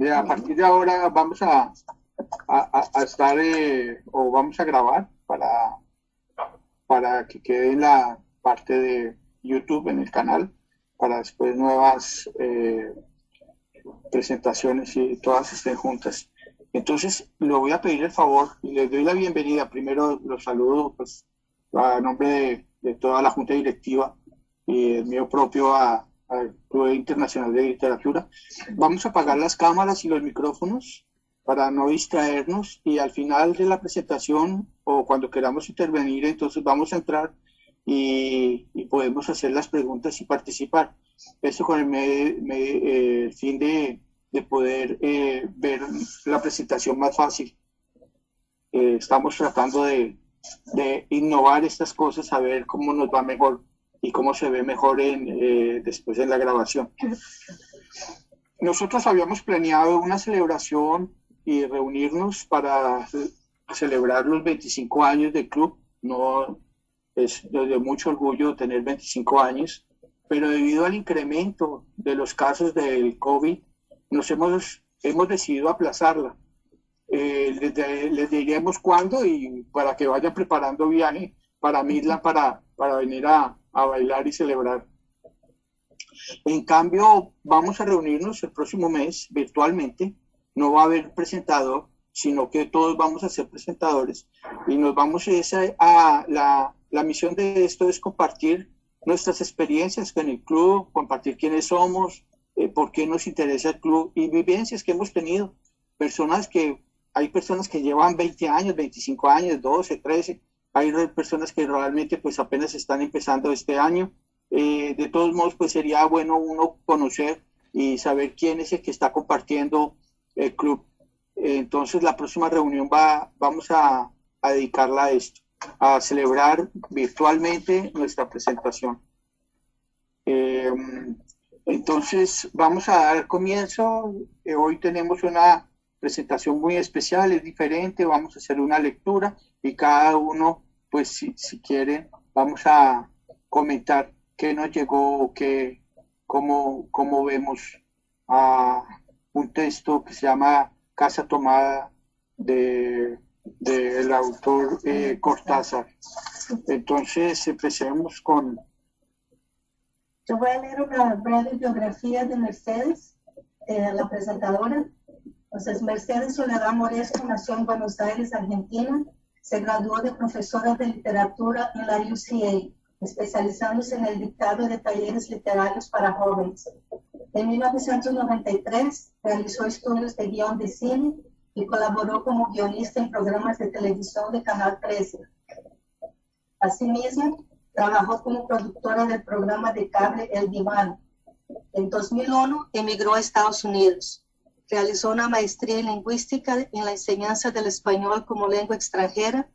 A partir de ahora vamos a estar o vamos a grabar para que quede en la parte de YouTube en el canal, para después nuevas presentaciones y todas estén juntas. Entonces, le voy a pedir el favor y les doy la bienvenida. Primero los saludo pues, a nombre de toda la Junta Directiva y el mío propio al Club Internacional de Literatura. Vamos a apagar las cámaras y los micrófonos para no distraernos y al final de la presentación o cuando queramos intervenir, entonces vamos a entrar y podemos hacer las preguntas y participar. Eso con el fin de poder ver la presentación más fácil. Estamos tratando de innovar estas cosas, a ver cómo nos va mejor y cómo se ve mejor después en la grabación. Nosotros habíamos planeado una celebración y reunirnos para celebrar los 25 años del club. No es de mucho orgullo tener 25 años, pero debido al incremento de los casos del COVID, hemos decidido aplazarla. Les diremos cuándo y para que vayan preparando viaje para Midland para venir a bailar y celebrar. En cambio, vamos a reunirnos el próximo mes virtualmente. No va a haber presentador, sino que todos vamos a ser presentadores. Y nos vamos la misión de esto es compartir nuestras experiencias con el club, compartir quiénes somos, por qué nos interesa el club y vivencias que hemos tenido. Hay personas que llevan 20 años, 25 años, 12, 13. Hay personas que realmente pues apenas están empezando este año. De todos modos, pues sería bueno uno conocer y saber quién es el que está compartiendo el club. Entonces, la próxima reunión vamos a dedicarla a esto, a celebrar virtualmente nuestra presentación. Entonces, vamos a dar comienzo. Hoy tenemos una presentación muy especial, es diferente. Vamos a hacer una lectura y cada uno, pues si quieren, vamos a comentar qué nos llegó, cómo vemos a un texto que se llama Casa Tomada del autor Cortázar. Entonces empecemos con... Yo voy a leer una breve biografía de Mercedes, la presentadora. Entonces, Mercedes Soledad Moresco nació en Buenos Aires, Argentina. Se graduó de profesora de literatura en la UCA, especializándose en el dictado de talleres literarios para jóvenes. En 1993 realizó estudios de guión de cine y colaboró como guionista en programas de televisión de Canal 13. Asimismo, trabajó como productora del programa de cable El Diván. En 2001 emigró a Estados Unidos. Realizó una maestría en lingüística en la enseñanza del español como lengua extranjera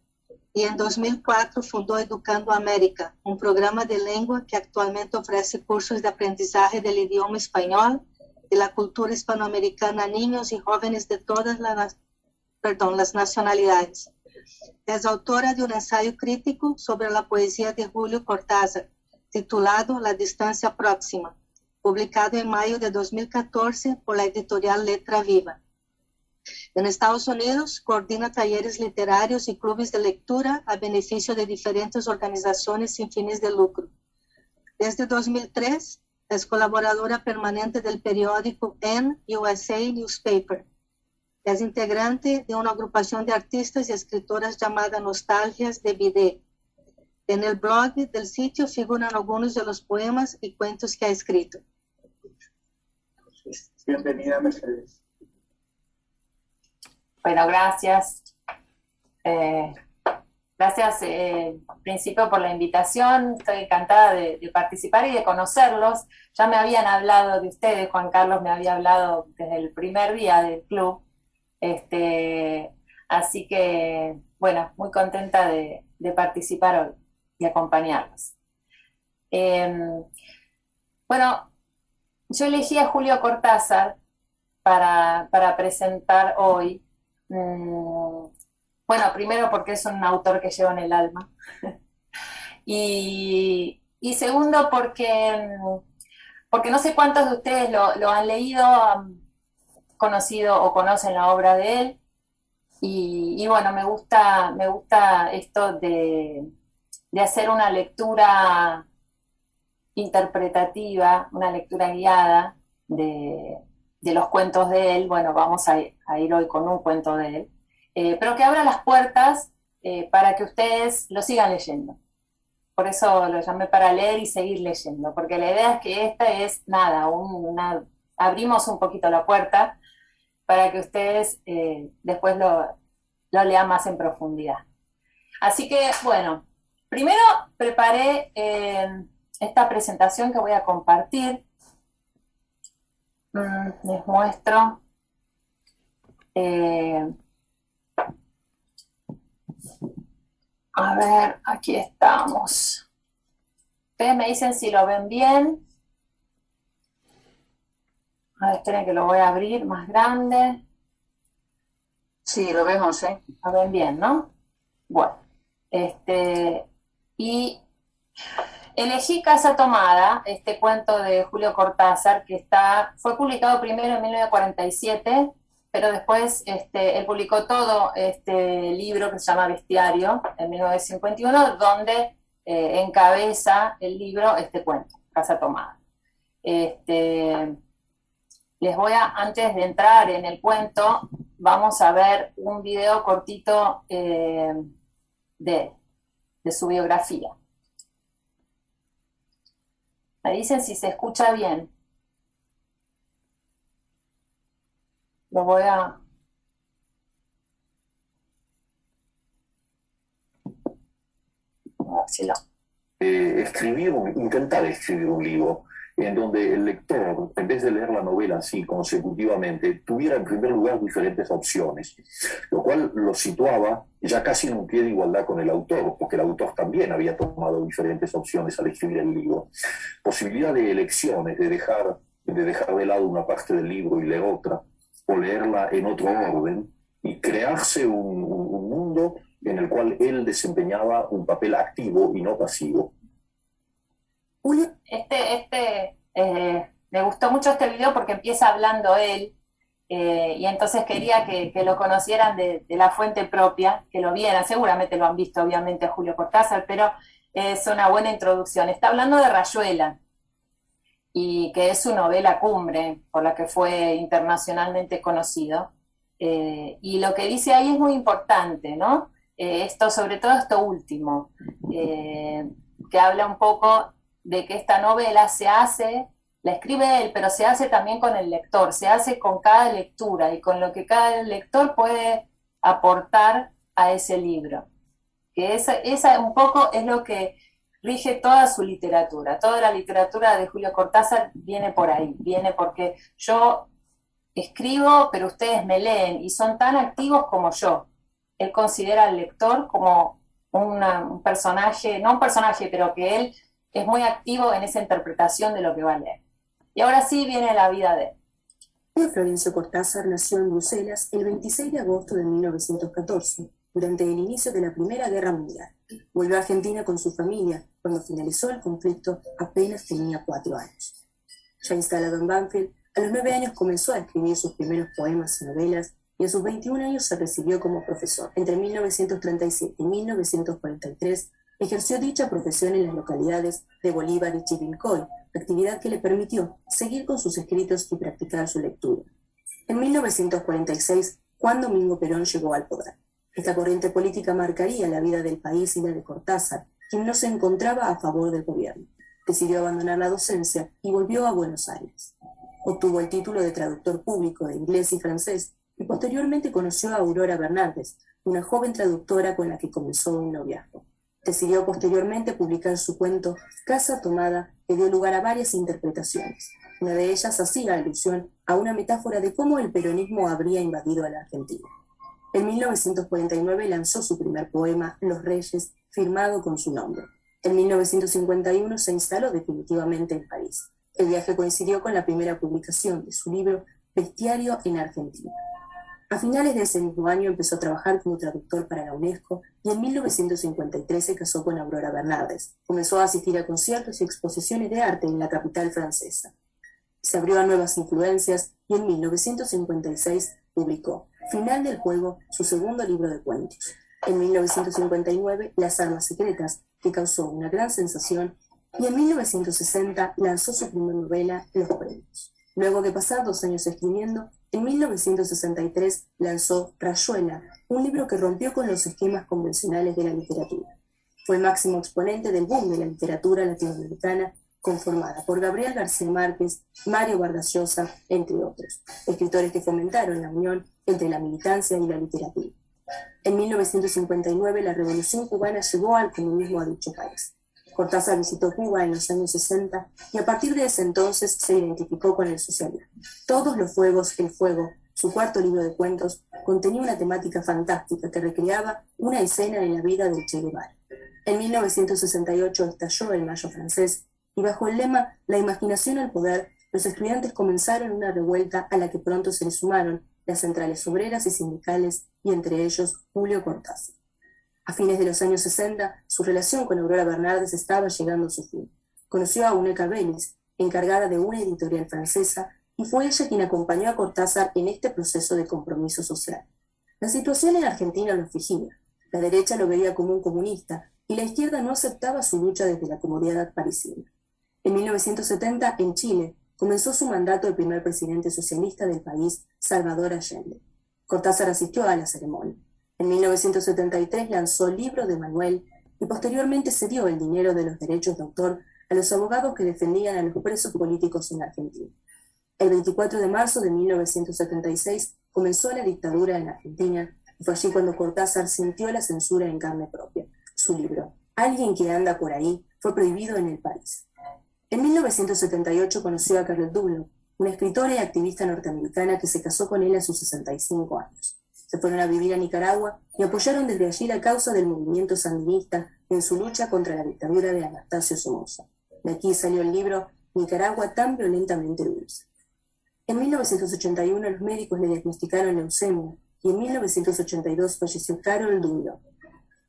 y en 2004 fundó Educando América, un programa de lengua que actualmente ofrece cursos de aprendizaje del idioma español y la cultura hispanoamericana a niños y jóvenes de todas las nacionalidades. Es autora de un ensayo crítico sobre la poesía de Julio Cortázar, titulado La distancia próxima, publicado en mayo de 2014 por la editorial Letra Viva. En Estados Unidos, coordina talleres literarios y clubes de lectura a beneficio de diferentes organizaciones sin fines de lucro. Desde 2003, es colaboradora permanente del periódico N USA Newspaper. Es integrante de una agrupación de artistas y escritoras llamada Nostalgias de Bidet. En el blog del sitio figuran algunos de los poemas y cuentos que ha escrito. Bienvenida, Mercedes. Bueno, gracias. Gracias, en principio, por la invitación. Estoy encantada de participar y de conocerlos. Ya me habían hablado de ustedes, Juan Carlos me había hablado desde el primer día del club. Así que, bueno, muy contenta de participar hoy y acompañarlos. Bueno, yo elegí a Julio Cortázar para presentar hoy. Bueno, primero porque es un autor que llevo en el alma. y segundo porque no sé cuántos de ustedes lo han leído. conocido o conocen la obra de él. Y bueno, me gusta esto de hacer una lectura interpretativa, una lectura guiada de los cuentos de él. Bueno, vamos a ir hoy con un cuento de él, pero que abra las puertas para que ustedes lo sigan leyendo. Por eso lo llamé para leer y seguir leyendo, porque la idea es que esta es nada, abrimos un poquito la puerta para que ustedes después lo lean más en profundidad. Así que, bueno, primero preparé esta presentación que voy a compartir. Les muestro. A ver, aquí estamos. Ustedes me dicen si lo ven bien. A ver, esperen que lo voy a abrir más grande. Sí, lo vemos, ¿eh? Lo ven bien, ¿no? Bueno, y elegí Casa Tomada, este cuento de Julio Cortázar, que fue publicado primero en 1947, pero después él publicó todo este libro que se llama Bestiario, en 1951, donde encabeza el libro este cuento, Casa Tomada. Les voy antes de entrar en el cuento, vamos a ver un video cortito de su biografía. Me dicen si se escucha bien. Lo voy a... A ver si lo... intentar escribir un libro en donde el lector, en vez de leer la novela así consecutivamente, tuviera en primer lugar diferentes opciones, lo cual lo situaba ya casi en un pie de igualdad con el autor, porque el autor también había tomado diferentes opciones al escribir el libro. Posibilidad de elecciones, de dejar de lado una parte del libro y leer otra, o leerla en otro orden, y crearse un mundo en el cual él desempeñaba un papel activo y no pasivo. Me gustó mucho este video porque empieza hablando él, y entonces quería que lo conocieran de la fuente propia, que lo vieran. Seguramente lo han visto, obviamente, a Julio Cortázar, pero es una buena introducción. Está hablando de Rayuela, y que es su novela cumbre, por la que fue internacionalmente conocido. Y lo que dice ahí es muy importante, ¿no? Sobre todo esto último, que habla un poco de que esta novela la escribe él, pero se hace también con el lector, se hace con cada lectura y con lo que cada lector puede aportar a ese libro. Que esa un poco es lo que rige toda su literatura. Toda la literatura de Julio Cortázar viene por ahí, viene porque yo escribo, pero ustedes me leen y son tan activos como yo. Él considera al lector como un personaje, no un personaje, pero que él es muy activo en esa interpretación de lo que va a leer. Y ahora sí viene la vida de él. Florencio Cortázar nació en Bruselas el 26 de agosto de 1914, durante el inicio de la Primera Guerra Mundial. Volvió a Argentina con su familia. Cuando finalizó el conflicto, apenas tenía 4 años. Ya instalado en Banfield, a los 9 años comenzó a escribir sus primeros poemas y novelas, y a sus 21 años se recibió como profesor. Entre 1937 y 1943, ejerció dicha profesión en las localidades de Bolívar y Chivilcoy, actividad que le permitió seguir con sus escritos y practicar su lectura. En 1946, Juan Domingo Perón llegó al poder. Esta corriente política marcaría la vida del país y la de Cortázar, quien no se encontraba a favor del gobierno. Decidió abandonar la docencia y volvió a Buenos Aires. Obtuvo el título de traductor público de inglés y francés y posteriormente conoció a Aurora Bernardes, una joven traductora con la que comenzó un noviazgo. Decidió posteriormente publicar su cuento Casa Tomada, que dio lugar a varias interpretaciones. Una de ellas hacía alusión a una metáfora de cómo el peronismo habría invadido a la Argentina. En 1949 lanzó su primer poema, Los Reyes, firmado con su nombre. En 1951 se instaló definitivamente en París. El viaje coincidió con la primera publicación de su libro Bestiario en Argentina. A finales de ese mismo año empezó a trabajar como traductor para la UNESCO y en 1953 se casó con Aurora Bernardes. Comenzó a asistir a conciertos y exposiciones de arte en la capital francesa. Se abrió a nuevas influencias y en 1956 publicó Final del juego, su segundo libro de cuentos. En 1959, Las armas secretas, que causó una gran sensación, y en 1960 lanzó su primera novela, Los premios. Luego de pasar 2 años escribiendo, en 1963 lanzó Rayuela, un libro que rompió con los esquemas convencionales de la literatura. Fue el máximo exponente del boom de la literatura latinoamericana, conformada por Gabriel García Márquez, Mario Vargas Llosa, entre otros, escritores que fomentaron la unión entre la militancia y la literatura. En 1959, la Revolución cubana llevó al comunismo a dicho país. Cortázar visitó Cuba en los años 60 y a partir de ese entonces se identificó con el socialismo. Todos los fuegos, el fuego, su cuarto libro de cuentos, contenía una temática fantástica que recreaba una escena en la vida del Che Guevara. En 1968 estalló el Mayo francés y bajo el lema «La imaginación al poder», los estudiantes comenzaron una revuelta a la que pronto se les sumaron las centrales obreras y sindicales y entre ellos Julio Cortázar. A fines de los años 60, su relación con Aurora Bernardes estaba llegando a su fin. Conoció a Uneca Belis, encargada de una editorial francesa, y fue ella quien acompañó a Cortázar en este proceso de compromiso social. La situación en Argentina lo afligía. La derecha lo veía como un comunista y la izquierda no aceptaba su lucha desde la comodidad parisina. En 1970, en Chile, comenzó su mandato el primer presidente socialista del país, Salvador Allende. Cortázar asistió a la ceremonia. En 1973 lanzó Libro de Manuel y posteriormente cedió el dinero de los derechos de autor a los abogados que defendían a los presos políticos en Argentina. El 24 de marzo de 1976 comenzó la dictadura en Argentina y fue allí cuando Cortázar sintió la censura en carne propia. Su libro, Alguien que anda por ahí, fue prohibido en el país. En 1978 conoció a Carol Dulles, una escritora y activista norteamericana que se casó con él a sus 65 años. Se fueron a vivir a Nicaragua y apoyaron desde allí la causa del movimiento sandinista en su lucha contra la dictadura de Anastasio Somoza. De aquí salió el libro Nicaragua tan violentamente dulce. En 1981 los médicos le diagnosticaron leucemia y en 1982 falleció Carol Dulles.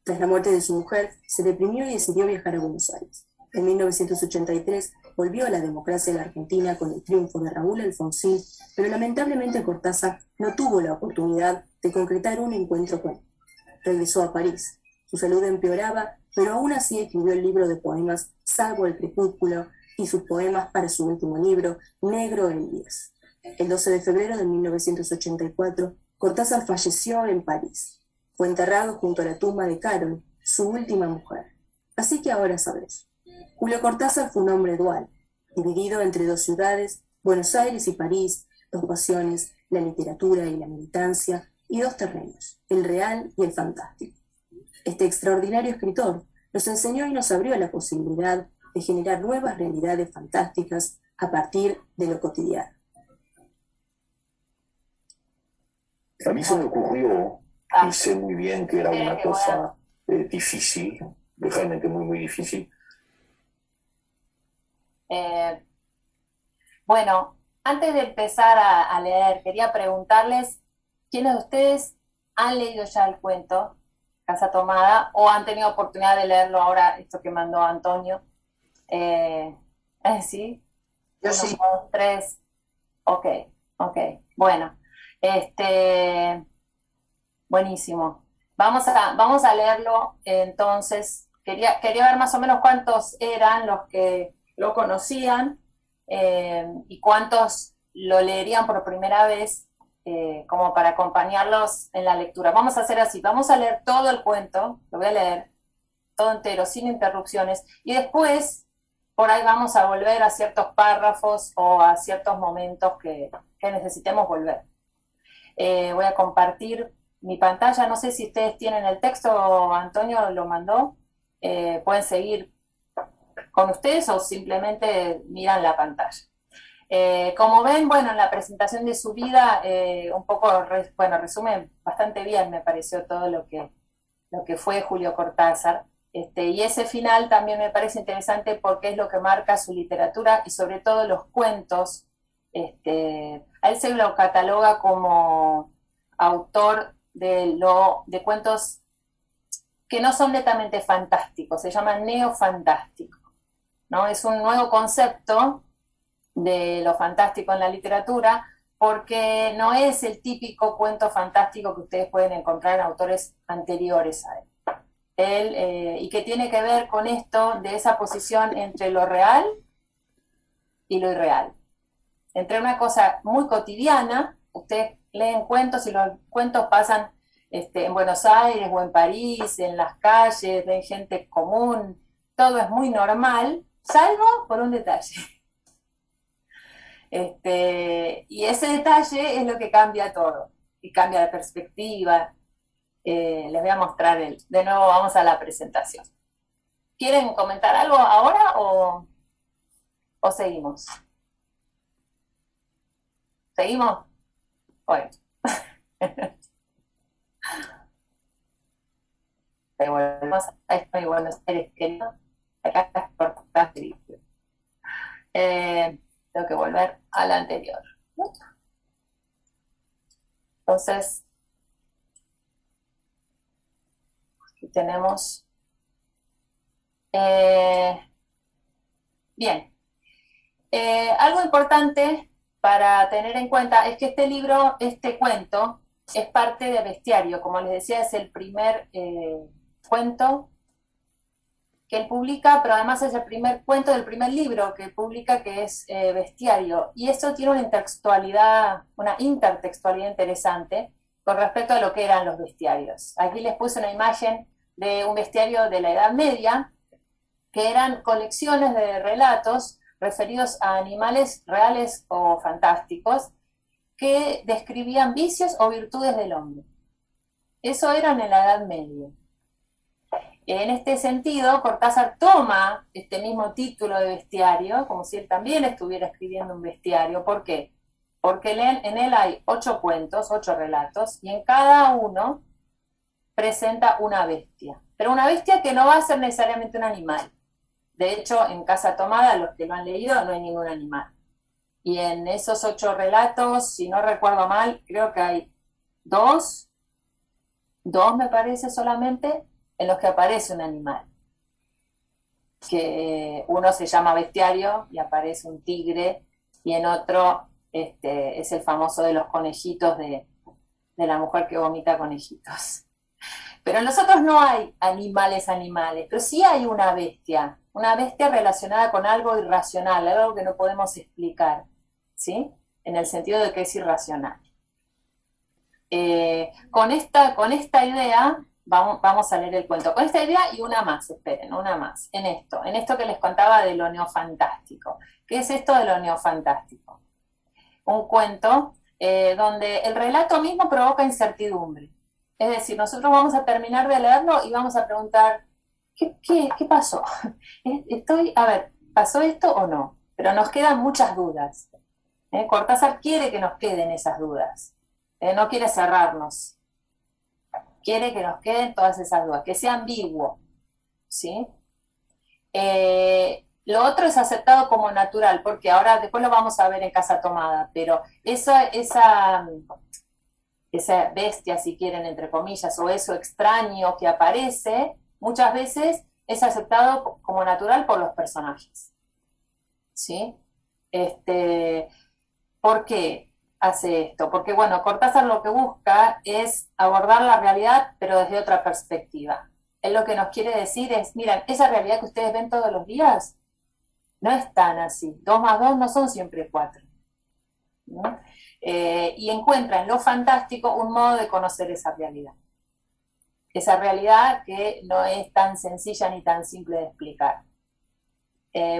Tras la muerte de su mujer, se deprimió y decidió viajar a Buenos Aires. En 1983 volvió a la democracia de la Argentina con el triunfo de Raúl Alfonsín, pero lamentablemente Cortázar no tuvo la oportunidad de concretar un encuentro con él. Regresó a París. Su salud empeoraba, pero aún así escribió el libro de poemas Salvo el crepúsculo y sus poemas para su último libro, Negro en 10. El 12 de febrero de 1984, Cortázar falleció en París. Fue enterrado junto a la tumba de Carol, su última mujer. Así que ahora sabes. Julio Cortázar fue un hombre dual, dividido entre 2 ciudades, Buenos Aires y París, 2 pasiones, la literatura y la militancia, y 2 terrenos, el real y el fantástico. Este extraordinario escritor nos enseñó y nos abrió la posibilidad de generar nuevas realidades fantásticas a partir de lo cotidiano. A mí se me ocurrió, y sé muy bien que era una cosa difícil, realmente muy, muy difícil. Bueno, antes de empezar a leer, quería preguntarles quiénes de ustedes han leído ya el cuento Casa Tomada o han tenido oportunidad de leerlo ahora, esto que mandó Antonio. ¿Sí? Yo 1, sí. 2, 3. Ok. Bueno, buenísimo. Vamos a leerlo entonces. Quería ver más o menos cuántos eran los que lo conocían y cuántos lo leerían por primera vez, como para acompañarlos en la lectura. Vamos a hacer así, vamos a leer todo el cuento, lo voy a leer todo entero, sin interrupciones, y después por ahí vamos a volver a ciertos párrafos o a ciertos momentos que necesitemos volver. Voy a compartir mi pantalla, no sé si ustedes tienen el texto, Antonio lo mandó, pueden seguir con ustedes o simplemente miran la pantalla. Como ven, bueno, en la presentación de su vida, un poco, resume bastante bien, me pareció todo lo que fue Julio Cortázar. Y ese final también me parece interesante porque es lo que marca su literatura y sobre todo los cuentos. A él se lo cataloga como autor de cuentos que no son netamente fantásticos, se llaman neofantástico, ¿no? Es un nuevo concepto de lo fantástico en la literatura, porque no es el típico cuento fantástico que ustedes pueden encontrar en autores anteriores a él. Y que tiene que ver con esto de esa posición entre lo real y lo irreal. Entre una cosa muy cotidiana, ustedes leen cuentos y los cuentos pasan en Buenos Aires o en París, en las calles, ven gente común, todo es muy normal, salvo por un detalle. Y ese detalle es lo que cambia todo, y cambia de perspectiva. Les voy a mostrar de nuevo vamos a la presentación. ¿Quieren comentar algo ahora o seguimos? ¿Seguimos? Bueno. Volvemos a esto de Buenos Aires, querido. Acá está cortado. Tengo que volver a la anterior. Entonces, aquí tenemos. Bien. Algo importante para tener en cuenta es que este libro, este cuento, es parte de Bestiario. Como les decía, es el primer cuento que él publica, pero además es el primer cuento del primer libro que publica, que es Bestiario. Y eso tiene una intertextualidad interesante con respecto a lo que eran los bestiarios. Aquí les puse una imagen de un bestiario de la Edad Media, que eran colecciones de relatos referidos a animales reales o fantásticos que describían vicios o virtudes del hombre. Eso eran en la Edad Media. En este sentido, Cortázar toma este mismo título de bestiario, como si él también estuviera escribiendo un bestiario. ¿Por qué? Porque en él hay 8 cuentos, 8 relatos, y en cada uno presenta una bestia. Pero una bestia que no va a ser necesariamente un animal. De hecho, en Casa Tomada, los que lo han leído, no hay ningún animal. Y en esos 8 relatos, si no recuerdo mal, creo que hay dos me parece solamente, en los que aparece un animal. Que uno se llama Bestiario y aparece un tigre, y en otro es el famoso de los conejitos de la mujer que vomita conejitos. Pero en los otros no hay animales, pero sí hay una bestia relacionada con algo irracional, algo que no podemos explicar, ¿sí? En el sentido de que es irracional. Con esta idea, vamos a leer el cuento. Con esta idea y una más, esperen, una más. En esto que les contaba de lo neofantástico. ¿Qué es esto de lo neofantástico? Un cuento donde el relato mismo provoca incertidumbre. Es decir, nosotros vamos a terminar de leerlo y vamos a preguntar, ¿qué pasó? ¿Pasó esto o no? Pero nos quedan muchas dudas. Cortázar quiere que nos queden esas dudas. No quiere cerrarnos. Quiere que nos queden todas esas dudas, que sea ambiguo. ¿Sí? Lo otro es aceptado como natural, porque ahora después lo vamos a ver en Casa Tomada, pero esa bestia, si quieren, entre comillas, o eso extraño que aparece, muchas veces es aceptado como natural por los personajes. ¿Sí? ¿Por qué hace esto? Porque, bueno, Cortázar lo que busca es abordar la realidad, pero desde otra perspectiva. Él lo que nos quiere decir es, miren, esa realidad que ustedes ven todos los días no es tan así. 2 más 2 no son siempre 4. ¿No? Y encuentra en lo fantástico un modo de conocer esa realidad. Esa realidad que no es tan sencilla ni tan simple de explicar.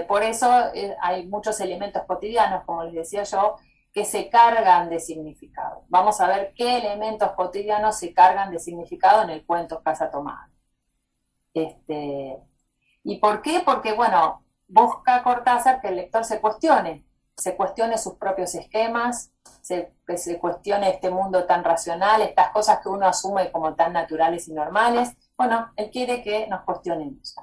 Por eso hay muchos elementos cotidianos, como les decía yo, que se cargan de significado. Vamos a ver qué elementos cotidianos se cargan de significado en el cuento Casa Tomada. ¿Y por qué? Porque, bueno, busca Cortázar que el lector se cuestione sus propios esquemas, que se cuestione este mundo tan racional, estas cosas que uno asume como tan naturales y normales. Bueno, él quiere que nos cuestionemos.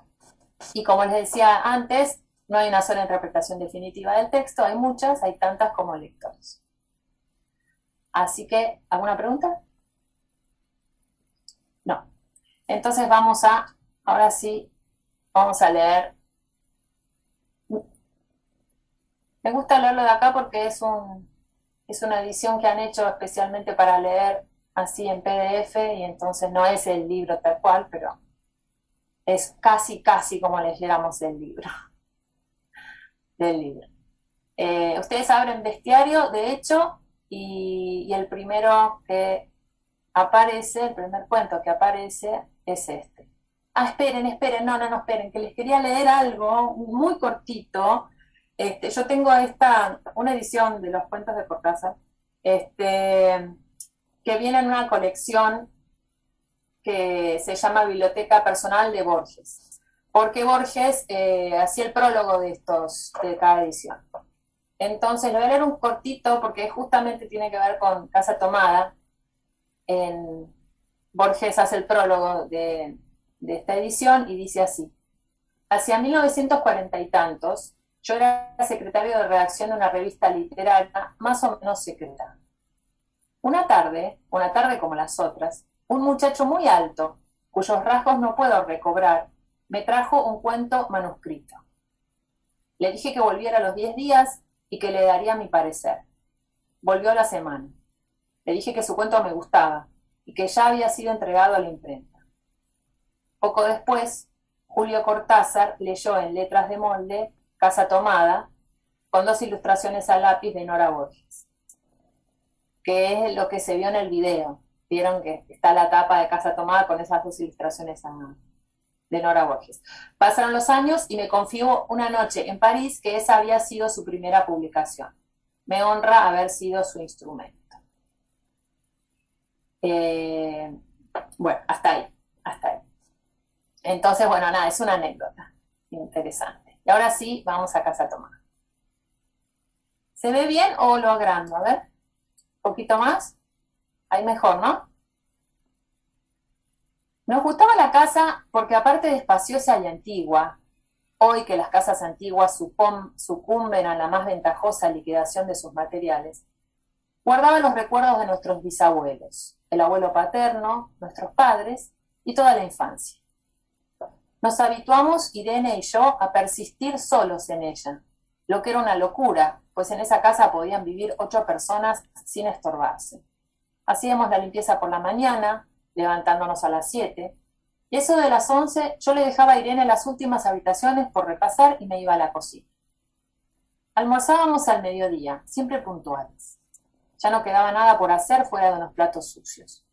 Y como les decía antes, no hay una sola interpretación definitiva del texto, hay muchas, hay tantas como lectores. Así que, ¿alguna pregunta? No. Entonces ahora sí, vamos a leer Me gusta leerlo de acá porque es una edición que han hecho especialmente para leer así en PDF, y entonces no es el libro tal cual, pero es casi como leyéramos el libro, del libro. Ustedes abren Bestiario, de hecho, y el primero que aparece, el primer cuento que aparece es este. Ah, esperen, no, esperen, que les quería leer algo muy cortito. Yo tengo una edición de los cuentos de Cortázar, que viene en una colección que se llama Biblioteca Personal de Borges, porque Borges hacía el prólogo de cada edición. Entonces, lo voy a leer un cortito porque justamente tiene que ver con Casa Tomada. Borges hace el prólogo de esta edición y dice así: hacia 1940 y tantos, yo era secretario de redacción de una revista literaria más o menos secreta. Una tarde como las otras, un muchacho muy alto, cuyos rasgos no puedo recobrar, me trajo un cuento manuscrito. Le dije que volviera a los 10 días y que le daría mi parecer. Volvió a la semana. Le dije que su cuento me gustaba y que ya había sido entregado a la imprenta. Poco después, Julio Cortázar leyó en letras de molde Casa Tomada, con 2 ilustraciones a lápiz de Nora Borges, que es lo que se vio en el video. Vieron que está la tapa de Casa Tomada con esas 2 ilustraciones de Nora Borges. Pasaron los años y me confió una noche en París que esa había sido su primera publicación. Me honra haber sido su instrumento. Bueno, hasta ahí. Entonces, bueno, nada, es una anécdota interesante. Y ahora sí, vamos a Casa Tomada. ¿Se ve bien o lo agrando? A ver, un poquito más. Ahí mejor, ¿no? Nos gustaba la casa porque, aparte de espaciosa y antigua, hoy que las casas antiguas sucumben a la más ventajosa liquidación de sus materiales, guardaba los recuerdos de nuestros bisabuelos, el abuelo paterno, nuestros padres y toda la infancia. Nos habituamos, Irene y yo, a persistir solos en ella, lo que era una locura, pues en esa casa podían vivir 8 personas sin estorbarse. Hacíamos la limpieza por la mañana, levantándonos a las 7, y eso de las 11 yo le dejaba a Irene las últimas habitaciones por repasar y me iba a la cocina. Almorzábamos al mediodía, siempre puntuales. Ya no quedaba nada por hacer fuera de unos platos sucios.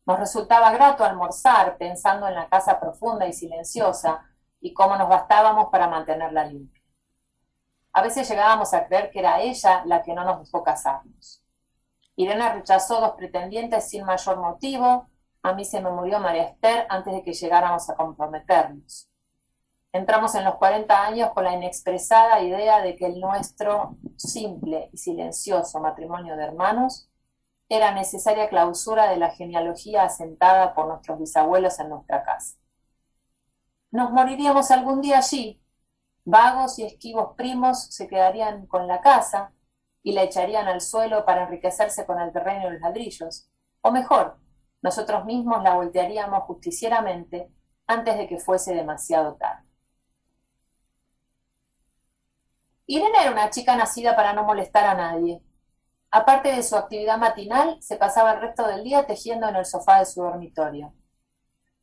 Nos resultaba grato almorzar pensando en la casa profunda y silenciosa y cómo nos bastábamos para mantenerla limpia. A veces llegábamos a creer que era ella la que no nos dejó casarnos. Irene rechazó 2 pretendientes sin mayor motivo. A mí se me murió María Esther antes de que llegáramos a comprometernos. Entramos en los 40 años con la inexpresada idea de que el nuestro simple y silencioso matrimonio de hermanos era necesaria clausura de la genealogía asentada por nuestros bisabuelos en nuestra casa. Nos moriríamos algún día allí. Vagos y esquivos primos se quedarían con la casa y la echarían al suelo para enriquecerse con el terreno y los ladrillos. O mejor, nosotros mismos la voltearíamos justicieramente antes de que fuese demasiado tarde. Irene era una chica nacida para no molestar a nadie. Aparte de su actividad matinal, se pasaba el resto del día tejiendo en el sofá de su dormitorio.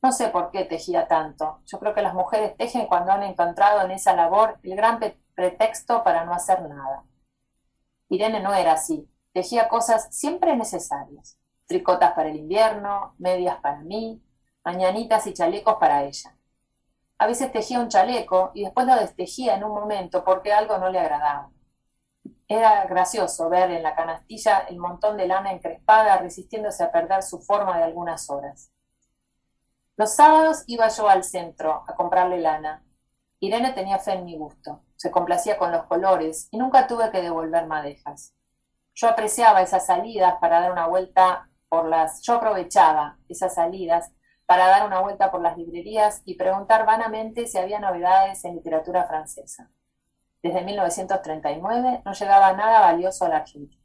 No sé por qué tejía tanto. Yo creo que las mujeres tejen cuando han encontrado en esa labor el gran pretexto para no hacer nada. Irene no era así. Tejía cosas siempre necesarias. Tricotas para el invierno, medias para mí, mañanitas y chalecos para ella. A veces tejía un chaleco y después lo destejía en un momento porque algo no le agradaba. Era gracioso ver en la canastilla el montón de lana encrespada resistiéndose a perder su forma de algunas horas. Los sábados iba yo al centro a comprarle lana. Irene tenía fe en mi gusto, se complacía con los colores y nunca tuve que devolver madejas. Yo apreciaba esas salidas para dar una vuelta Yo aprovechaba esas salidas para dar una vuelta por las librerías y preguntar vanamente si había novedades en literatura francesa. Desde 1939 no llegaba nada valioso a la Argentina.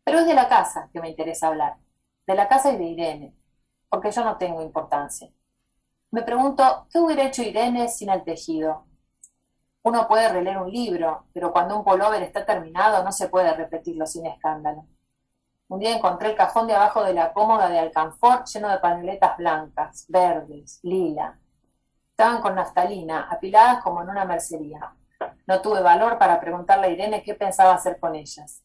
Pero es de la casa que me interesa hablar, de la casa y de Irene, porque yo no tengo importancia. Me pregunto, ¿qué hubiera hecho Irene sin el tejido? Uno puede releer un libro, pero cuando un pullover está terminado no se puede repetirlo sin escándalo. Un día encontré el cajón de abajo de la cómoda de alcanfor lleno de paneletas blancas, verdes, lila. Estaban con naftalina, apiladas como en una mercería. No tuve valor para preguntarle a Irene qué pensaba hacer con ellas.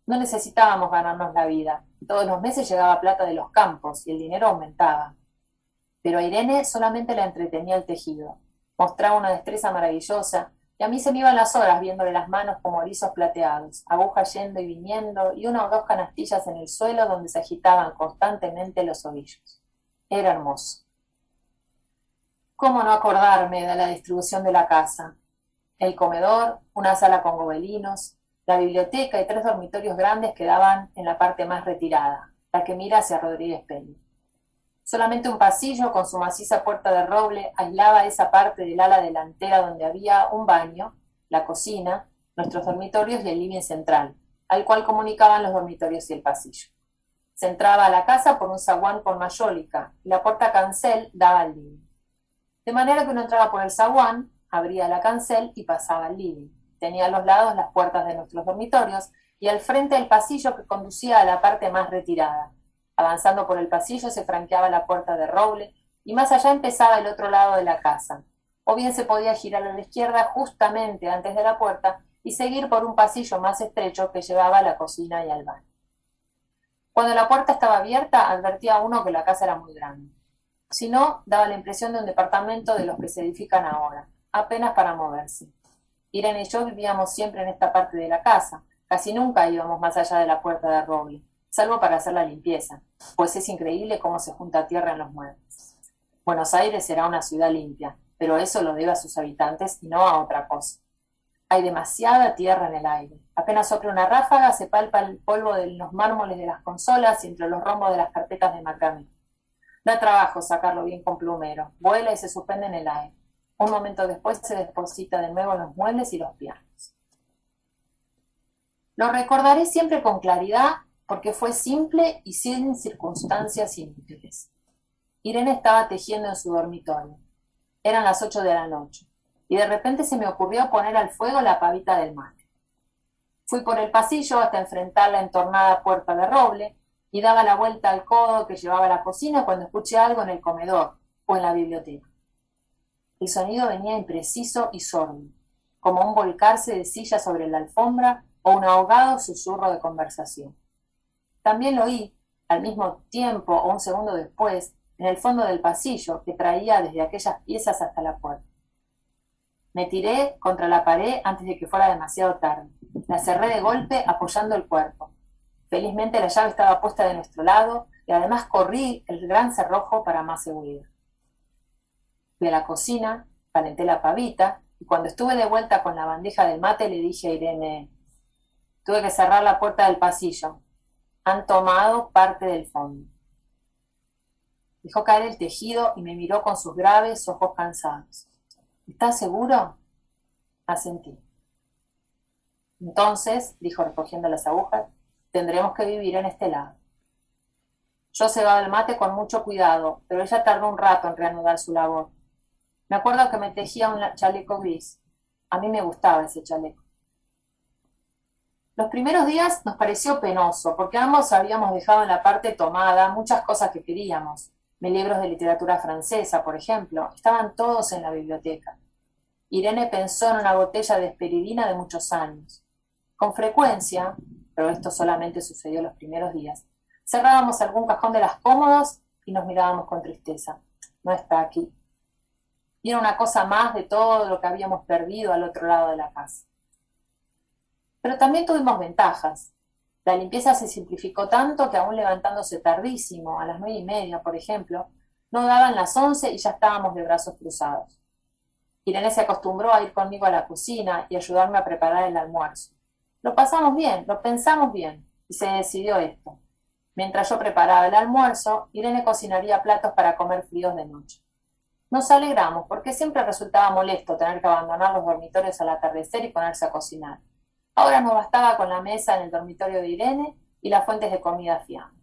No necesitábamos ganarnos la vida. Todos los meses llegaba plata de los campos y el dinero aumentaba. Pero a Irene solamente la entretenía el tejido. Mostraba una destreza maravillosa y a mí se me iban las horas viéndole las manos como erizos plateados, agujas yendo y viniendo y una o dos canastillas en el suelo donde se agitaban constantemente los ovillos. Era hermoso. ¿Cómo no acordarme de la distribución de la casa? El comedor, una sala con gobelinos, la biblioteca y 3 dormitorios grandes quedaban en la parte más retirada, la que mira hacia Rodríguez Peña. Solamente un pasillo con su maciza puerta de roble aislaba esa parte del ala delantera donde había un baño, la cocina, nuestros dormitorios y el living central, al cual comunicaban los dormitorios y el pasillo. Se entraba a la casa por un zaguán con mayólica y la puerta cancel daba al living. De manera que uno entraba por el zaguán, abría la cancel y pasaba al living. Tenía a los lados las puertas de nuestros dormitorios y al frente el pasillo que conducía a la parte más retirada. Avanzando por el pasillo se franqueaba la puerta de roble y más allá empezaba el otro lado de la casa. O bien se podía girar a la izquierda justamente antes de la puerta y seguir por un pasillo más estrecho que llevaba a la cocina y al baño. Cuando la puerta estaba abierta, advertía uno que la casa era muy grande. Si no, daba la impresión de un departamento de los que se edifican ahora, apenas para moverse. Irene y yo vivíamos siempre en esta parte de la casa, casi nunca íbamos más allá de la puerta de roble, salvo para hacer la limpieza, pues es increíble cómo se junta tierra en los muebles. Buenos Aires será una ciudad limpia, pero eso lo debe a sus habitantes y no a otra cosa. Hay demasiada tierra en el aire. Apenas sopla una ráfaga, se palpa el polvo de los mármoles de las consolas y entre los rombos de las carpetas de macramé. Da trabajo sacarlo bien con plumero, vuela y se suspende en el aire. Un momento después se deposita de nuevo en los muebles y los pianos. Lo recordaré siempre con claridad porque fue simple y sin circunstancias inútiles. Irene estaba tejiendo en su dormitorio. Eran las 8 de la noche, y de repente se me ocurrió poner al fuego la pavita del mate. Fui por el pasillo hasta enfrentar la entornada puerta de roble, y daba la vuelta al codo que llevaba a la cocina cuando escuché algo en el comedor o en la biblioteca. El sonido venía impreciso y sordo, como un volcarse de silla sobre la alfombra o un ahogado susurro de conversación. También lo oí, al mismo tiempo o un segundo después, en el fondo del pasillo que traía desde aquellas piezas hasta la puerta. Me tiré contra la pared antes de que fuera demasiado tarde. La cerré de golpe apoyando el cuerpo. Felizmente la llave estaba puesta de nuestro lado y además corrí el gran cerrojo para más seguridad. Fui a la cocina, calenté la pavita y cuando estuve de vuelta con la bandeja del mate le dije a Irene: tuve que cerrar la puerta del pasillo. Han tomado parte del fondo. Dejó caer el tejido y me miró con sus graves ojos cansados. ¿Estás seguro? Asentí. Entonces, dijo recogiendo las agujas, tendremos que vivir en este lado. Yo cebaba el mate con mucho cuidado, pero ella tardó un rato en reanudar su labor. Me acuerdo que me tejía un chaleco gris. A mí me gustaba ese chaleco. Los primeros días nos pareció penoso, porque ambos habíamos dejado en la parte tomada muchas cosas que queríamos. Mis libros de literatura francesa, por ejemplo, estaban todos en la biblioteca. Irene pensó en una botella de esperidina de muchos años. Con frecuencia, pero esto solamente sucedió los primeros días, cerrábamos algún cajón de las cómodas y nos mirábamos con tristeza. No está aquí. Y era una cosa más de todo lo que habíamos perdido al otro lado de la casa. Pero también tuvimos ventajas. La limpieza se simplificó tanto que aún levantándose tardísimo, a las 9:30, por ejemplo, no daban las 11 y ya estábamos de brazos cruzados. Irene se acostumbró a ir conmigo a la cocina y ayudarme a preparar el almuerzo. Lo pasamos bien, lo pensamos bien, y se decidió esto. Mientras yo preparaba el almuerzo, Irene cocinaría platos para comer fríos de noche. Nos alegramos porque siempre resultaba molesto tener que abandonar los dormitorios al atardecer y ponerse a cocinar. Ahora nos bastaba con la mesa en el dormitorio de Irene y las fuentes de comida fiambre.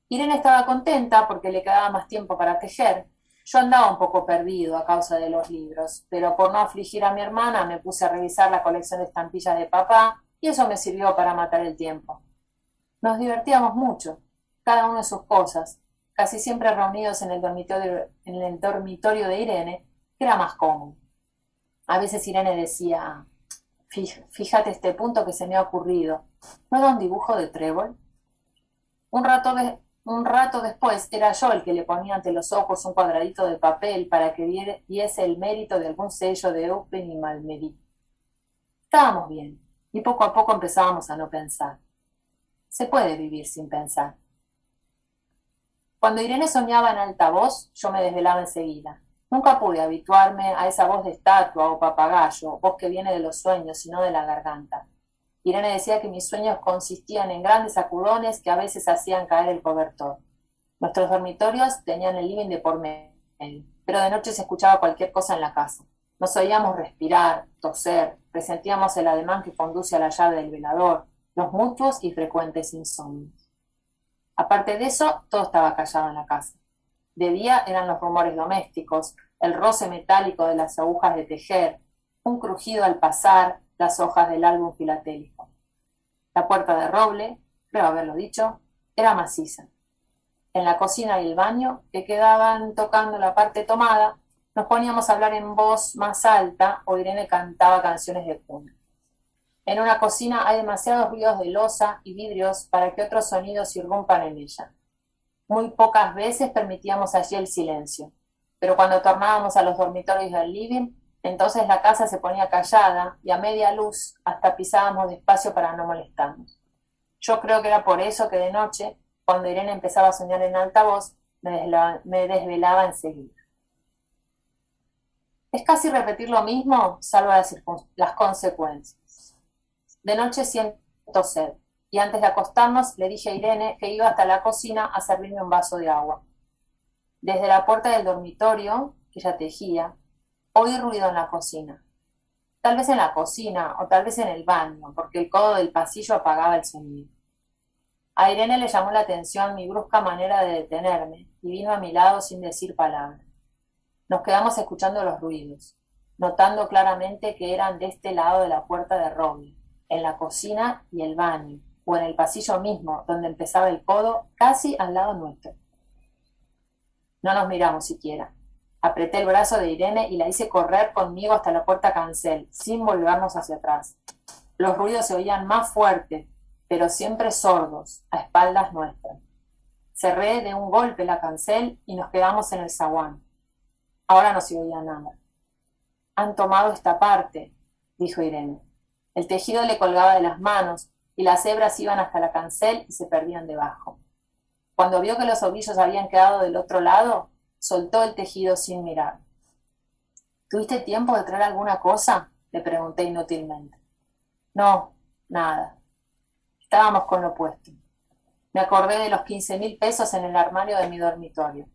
Irene estaba contenta porque le quedaba más tiempo para tejer, Yo andaba un poco perdido a causa de los libros, pero por no afligir a mi hermana me puse a revisar la colección de estampillas de papá y eso me sirvió para matar el tiempo. Nos divertíamos mucho, cada uno en sus cosas, casi siempre reunidos en el dormitorio de Irene, que era más cómodo. A veces Irene decía, fíjate este punto que se me ha ocurrido, ¿no era un dibujo de trébol? Un rato después era yo el que le ponía ante los ojos un cuadradito de papel para que viese el mérito de algún sello de Eupen y Malmedy. Estábamos bien, y poco a poco empezábamos a no pensar. Se puede vivir sin pensar. Cuando Irene soñaba en alta voz, yo me desvelaba enseguida. Nunca pude habituarme a esa voz de estatua o papagayo, voz que viene de los sueños y no de la garganta. Irene decía que mis sueños consistían en grandes sacudones que a veces hacían caer el cobertor. Nuestros dormitorios tenían el living de por medio, pero de noche se escuchaba cualquier cosa en la casa. Nos oíamos respirar, toser, presentíamos el ademán que conduce a la llave del velador, los mutuos y frecuentes insomnios. Aparte de eso, todo estaba callado en la casa. De día eran los rumores domésticos, el roce metálico de las agujas de tejer, un crujido al pasar, las hojas del álbum filatélico. La puerta de roble, creo haberlo dicho, era maciza. En la cocina y el baño, que quedaban tocando la parte tomada, nos poníamos a hablar en voz más alta o Irene cantaba canciones de cuna. En una cocina hay demasiados ruidos de loza y vidrios para que otros sonidos irrumpan en ella. Muy pocas veces permitíamos allí el silencio, pero cuando tornábamos a los dormitorios del living, entonces la casa se ponía callada y a media luz hasta pisábamos despacio para no molestarnos. Yo creo que era por eso que de noche, cuando Irene empezaba a soñar en alta voz, me desvelaba enseguida. Es casi repetir lo mismo, salvo las consecuencias. De noche siento sed, y antes de acostarnos le dije a Irene que iba hasta la cocina a servirme un vaso de agua. Desde la puerta del dormitorio, que ella tejía, oí ruido en la cocina. Tal vez en la cocina o tal vez en el baño, porque el codo del pasillo apagaba el sonido. A Irene le llamó la atención mi brusca manera de detenerme y vino a mi lado sin decir palabra. Nos quedamos escuchando los ruidos, notando claramente que eran de este lado de la puerta de roble, en la cocina y el baño, o en el pasillo mismo, donde empezaba el codo, casi al lado nuestro. No nos miramos siquiera. Apreté el brazo de Irene y la hice correr conmigo hasta la puerta cancel, sin volvernos hacia atrás. Los ruidos se oían más fuertes, pero siempre sordos, a espaldas nuestras. Cerré de un golpe la cancel y nos quedamos en el zaguán. Ahora no se oía nada. «Han tomado esta parte», dijo Irene. El tejido le colgaba de las manos y las hebras iban hasta la cancel y se perdían debajo. Cuando vio que los ovillos habían quedado del otro lado, soltó el tejido sin mirar. «¿Tuviste tiempo de traer alguna cosa?», le pregunté inútilmente. «No, nada. Estábamos con lo opuesto. Me acordé de los 15.000 pesos en el armario de mi dormitorio.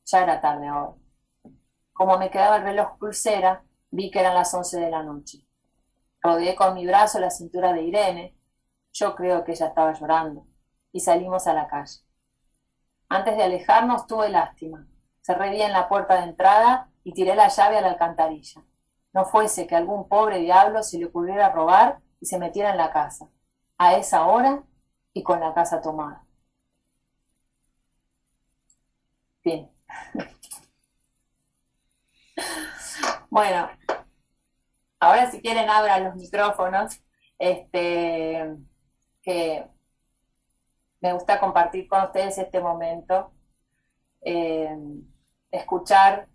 Ya era tarde ahora. Como me quedaba el reloj pulsera, vi que eran las 11 de la noche. Rodeé con mi brazo la cintura de Irene, yo creo que ella estaba llorando, y salimos a la calle. Antes de alejarnos tuve lástima. Cerré bien la puerta de entrada y tiré la llave a la alcantarilla. No fuese que algún pobre diablo se le ocurriera robar y se metiera en la casa, a esa hora y con la casa tomada. Bien. Bueno, ahora si quieren abran los micrófonos, que me gusta compartir con ustedes este momento, escuchar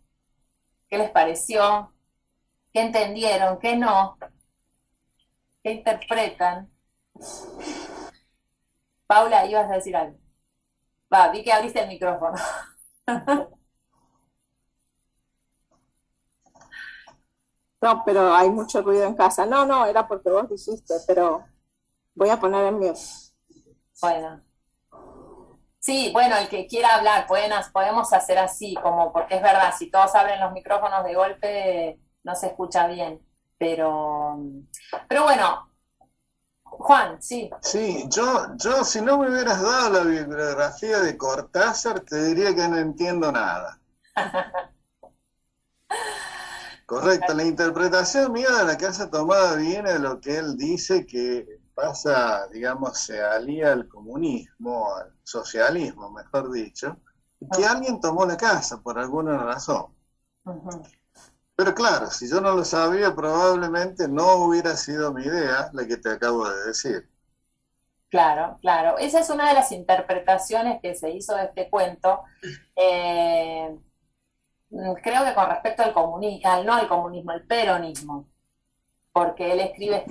qué les pareció, qué entendieron, qué no, qué interpretan. Paula, ibas a decir algo. Vi que abriste el micrófono. No, pero hay mucho ruido en casa. No, era porque vos dijiste, pero voy a poner en mute. Bueno. Sí, bueno, el que quiera hablar, podemos hacer así, como porque es verdad, si todos abren los micrófonos de golpe, no se escucha bien. Pero bueno, Juan, sí. Sí, yo si no me hubieras dado la bibliografía de Cortázar, te diría que no entiendo nada. Correcto, la interpretación mía de la casa tomada viene de lo que él dice que pasa, digamos, se alía al comunismo, al socialismo, mejor dicho, y que alguien tomó la casa por alguna razón. Pero claro, si yo no lo sabía, probablemente no hubiera sido mi idea la que te acabo de decir. Claro, claro. Esa es una de las interpretaciones que se hizo de este cuento. Creo que con respecto al comunismo, no al comunismo, al peronismo, porque él escribe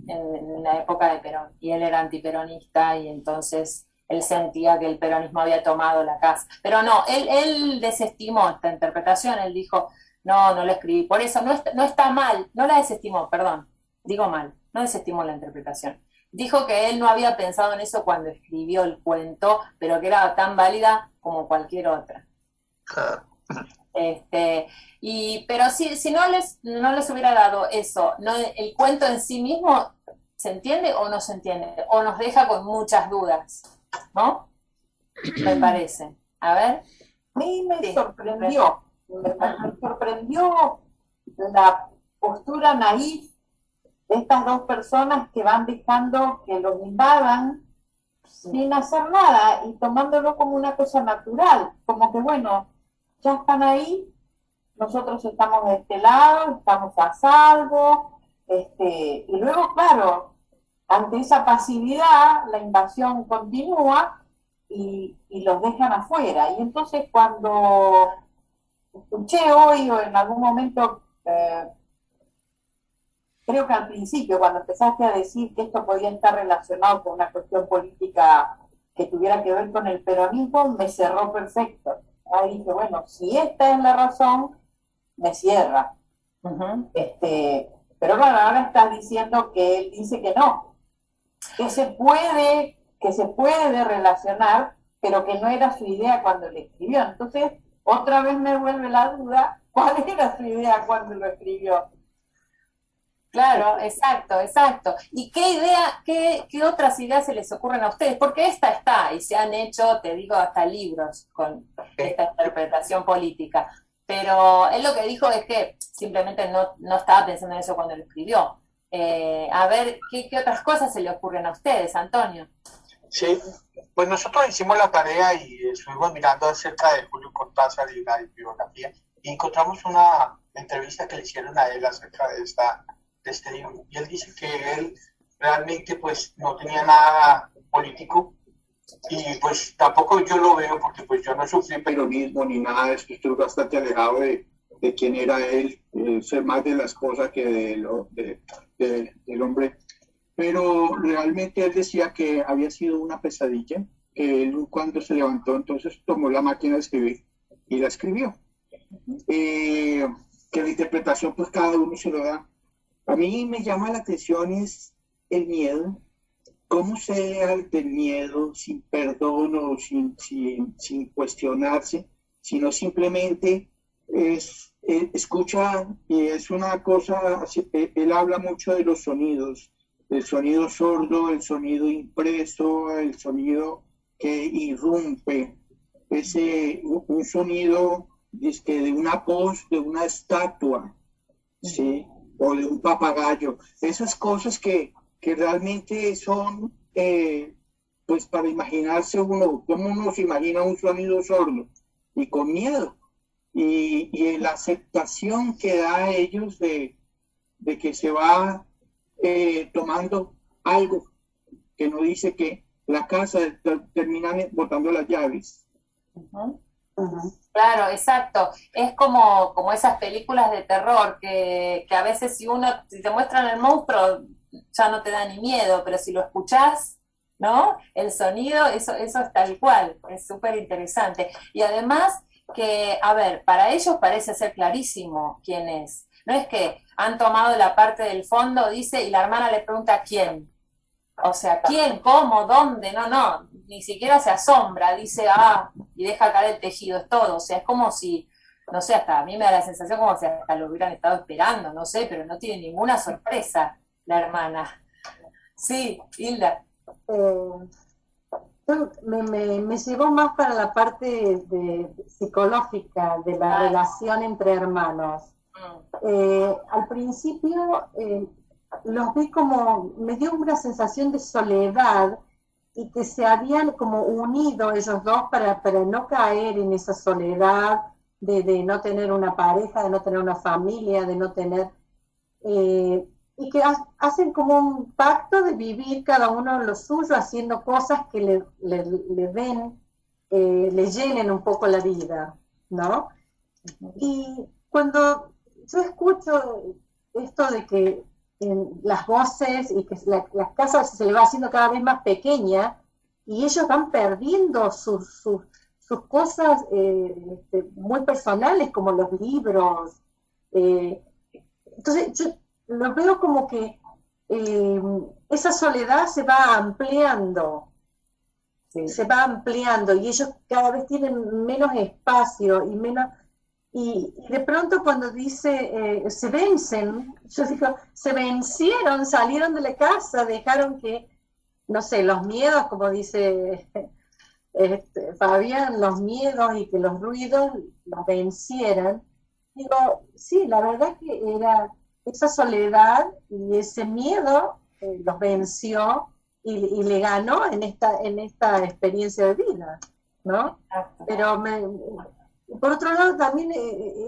en la época de Perón, y él era antiperonista, y entonces él sentía que el peronismo había tomado la casa. Pero no, él desestimó esta interpretación, él dijo, no lo escribí, por eso no está mal, no la desestimó, perdón, digo mal, no desestimó la interpretación. Dijo que él no había pensado en eso cuando escribió el cuento, pero que era tan válida como cualquier otra. Pero si no les hubiera dado eso, el cuento en sí mismo, ¿se entiende o no se entiende? O nos deja con muchas dudas, ¿no? Me parece. A ver. A mí me sorprendió la postura naif de estas dos personas que van dejando que los invadan sin hacer nada y tomándolo como una cosa natural, como que bueno, ya están ahí, nosotros estamos de este lado, estamos a salvo, y luego, claro, ante esa pasividad, la invasión continúa y los dejan afuera. Y entonces cuando escuché hoy o en algún momento, creo que al principio, cuando empezaste a decir que esto podía estar relacionado con una cuestión política que tuviera que ver con el peronismo, me cerró perfecto. Ahí dije, bueno, si esta es la razón, me cierra. Pero bueno, ahora estás diciendo que él dice que no, que se puede relacionar, pero que no era su idea cuando lo escribió. Entonces, otra vez me vuelve la duda, ¿cuál era su idea cuando lo escribió? Claro, exacto. ¿Y qué otras ideas se les ocurren a ustedes? Porque esta está, y se han hecho, te digo, hasta libros con esta interpretación política. Pero él lo que dijo es que simplemente no estaba pensando en eso cuando lo escribió. A ver, ¿qué otras cosas se le ocurren a ustedes, Antonio? Sí, pues nosotros hicimos la tarea y estuvimos mirando acerca de Julio Cortázar y la bibliografía, y encontramos una entrevista que le hicieron a él acerca de este libro, y él dice que él realmente pues no tenía nada político, y pues tampoco yo lo veo porque pues yo no sufrí peronismo ni nada de esto, estoy bastante alejado de quién era él, sé más de las cosas que del hombre, pero realmente él decía que había sido una pesadilla, que él cuando se levantó entonces tomó la máquina de escribir y la escribió, que la interpretación pues cada uno se lo da. A mí me llama la atención es el miedo, cómo sea del miedo sin perdón o sin cuestionarse, sino simplemente escucha, y es una cosa, él habla mucho de los sonidos, el sonido sordo, el sonido impreso, el sonido que irrumpe, un sonido de una voz, de una estatua, ¿sí? O de un papagayo, esas cosas que realmente son, pues para imaginarse uno, como uno se imagina un sonido sordo, y con miedo, y la aceptación que da a ellos de que se va tomando algo, que no dice que la casa terminan botando las llaves. Claro, exacto. Es como esas películas de terror que a veces si te muestran el monstruo ya no te da ni miedo, pero si lo escuchás, ¿no? El sonido, eso es tal cual, es súper interesante. Y además que, a ver, para ellos parece ser clarísimo quién es. No es que han tomado la parte del fondo, dice, y la hermana le pregunta quién. O sea, ¿quién? ¿Cómo? ¿Dónde? No, ni siquiera se asombra, dice, y deja caer el tejido, es todo. O sea, es como si, no sé, hasta a mí me da la sensación como si hasta lo hubieran estado esperando, no sé, pero no tiene ninguna sorpresa la hermana. Sí, Hilda. me llevó más para la parte psicológica de la relación entre hermanos. Al principio los vi como, me dio una sensación de soledad y que se habían como unido ellos dos para no caer en esa soledad de no tener una pareja, de no tener una familia, de no tener... y que hacen como un pacto de vivir cada uno lo suyo, haciendo cosas que le den, le llenen un poco la vida, ¿no? Y cuando yo escucho esto de que las voces y que las casas se le va haciendo cada vez más pequeña y ellos van perdiendo sus cosas muy personales como los libros. Entonces yo lo veo como que esa soledad se va ampliando. Sí. Se va ampliando y ellos cada vez tienen menos espacio y menos... Y de pronto cuando dice se vencen, yo digo, se vencieron, salieron de la casa, dejaron que, no sé, los miedos, como dice Fabián, los miedos y que los ruidos los vencieran. Digo, sí, la verdad que era esa soledad y ese miedo los venció y le ganó en esta experiencia de vida, ¿no? Pero por otro lado también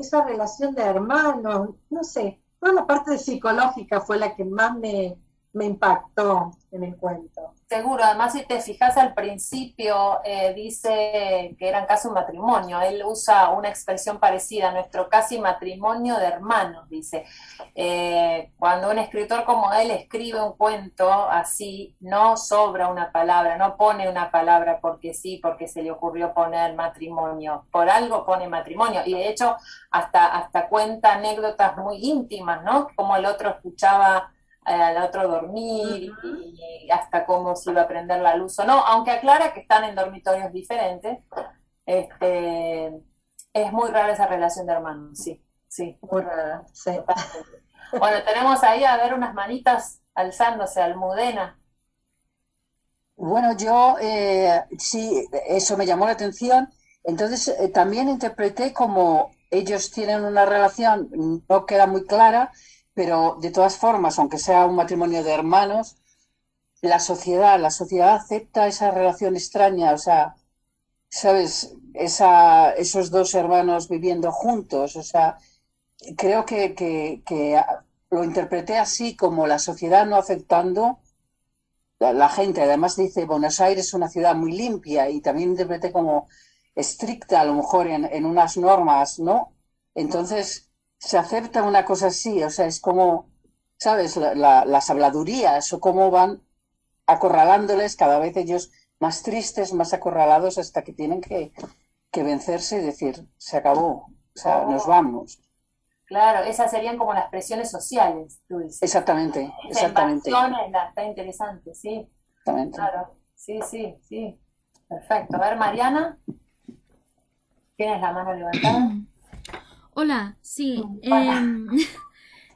esa relación de hermanos, no sé, toda la parte psicológica fue la que más me impactó en el cuento. Seguro, además si te fijas al principio dice que eran casi un matrimonio, él usa una expresión parecida, nuestro casi matrimonio de hermanos, dice. Cuando un escritor como él escribe un cuento así, no sobra una palabra, no pone una palabra porque sí, porque se le ocurrió poner matrimonio, por algo pone matrimonio, y de hecho hasta cuenta anécdotas muy íntimas, ¿no? Como el otro escuchaba al otro dormir y hasta cómo se iba a prender la luz o no, aunque aclara que están en dormitorios diferentes. Es muy rara esa relación de hermanos, sí, muy rara, sí. Bueno, tenemos ahí a ver unas manitas alzándose, Almudena. Bueno, yo sí, eso me llamó la atención, entonces también interpreté como ellos tienen una relación, no queda muy clara, pero de todas formas, aunque sea un matrimonio de hermanos, la sociedad acepta esa relación extraña, o sea, ¿sabes? Esos dos hermanos viviendo juntos, o sea, creo que lo interpreté así, como la sociedad no aceptando, la gente además dice Buenos Aires es una ciudad muy limpia, y también interpreté como estricta, a lo mejor en unas normas, ¿no? Entonces se acepta una cosa así, o sea, es como, ¿sabes? Las habladurías o cómo van acorralándoles cada vez ellos más tristes, más acorralados, hasta que tienen que vencerse y decir, se acabó, o sea, nos vamos. Claro, esas serían como las presiones sociales, tú dices. Exactamente. Está interesante, sí. Exactamente. Claro, sí. Perfecto. A ver, Mariana, ¿tienes la mano levantada? Hola, sí.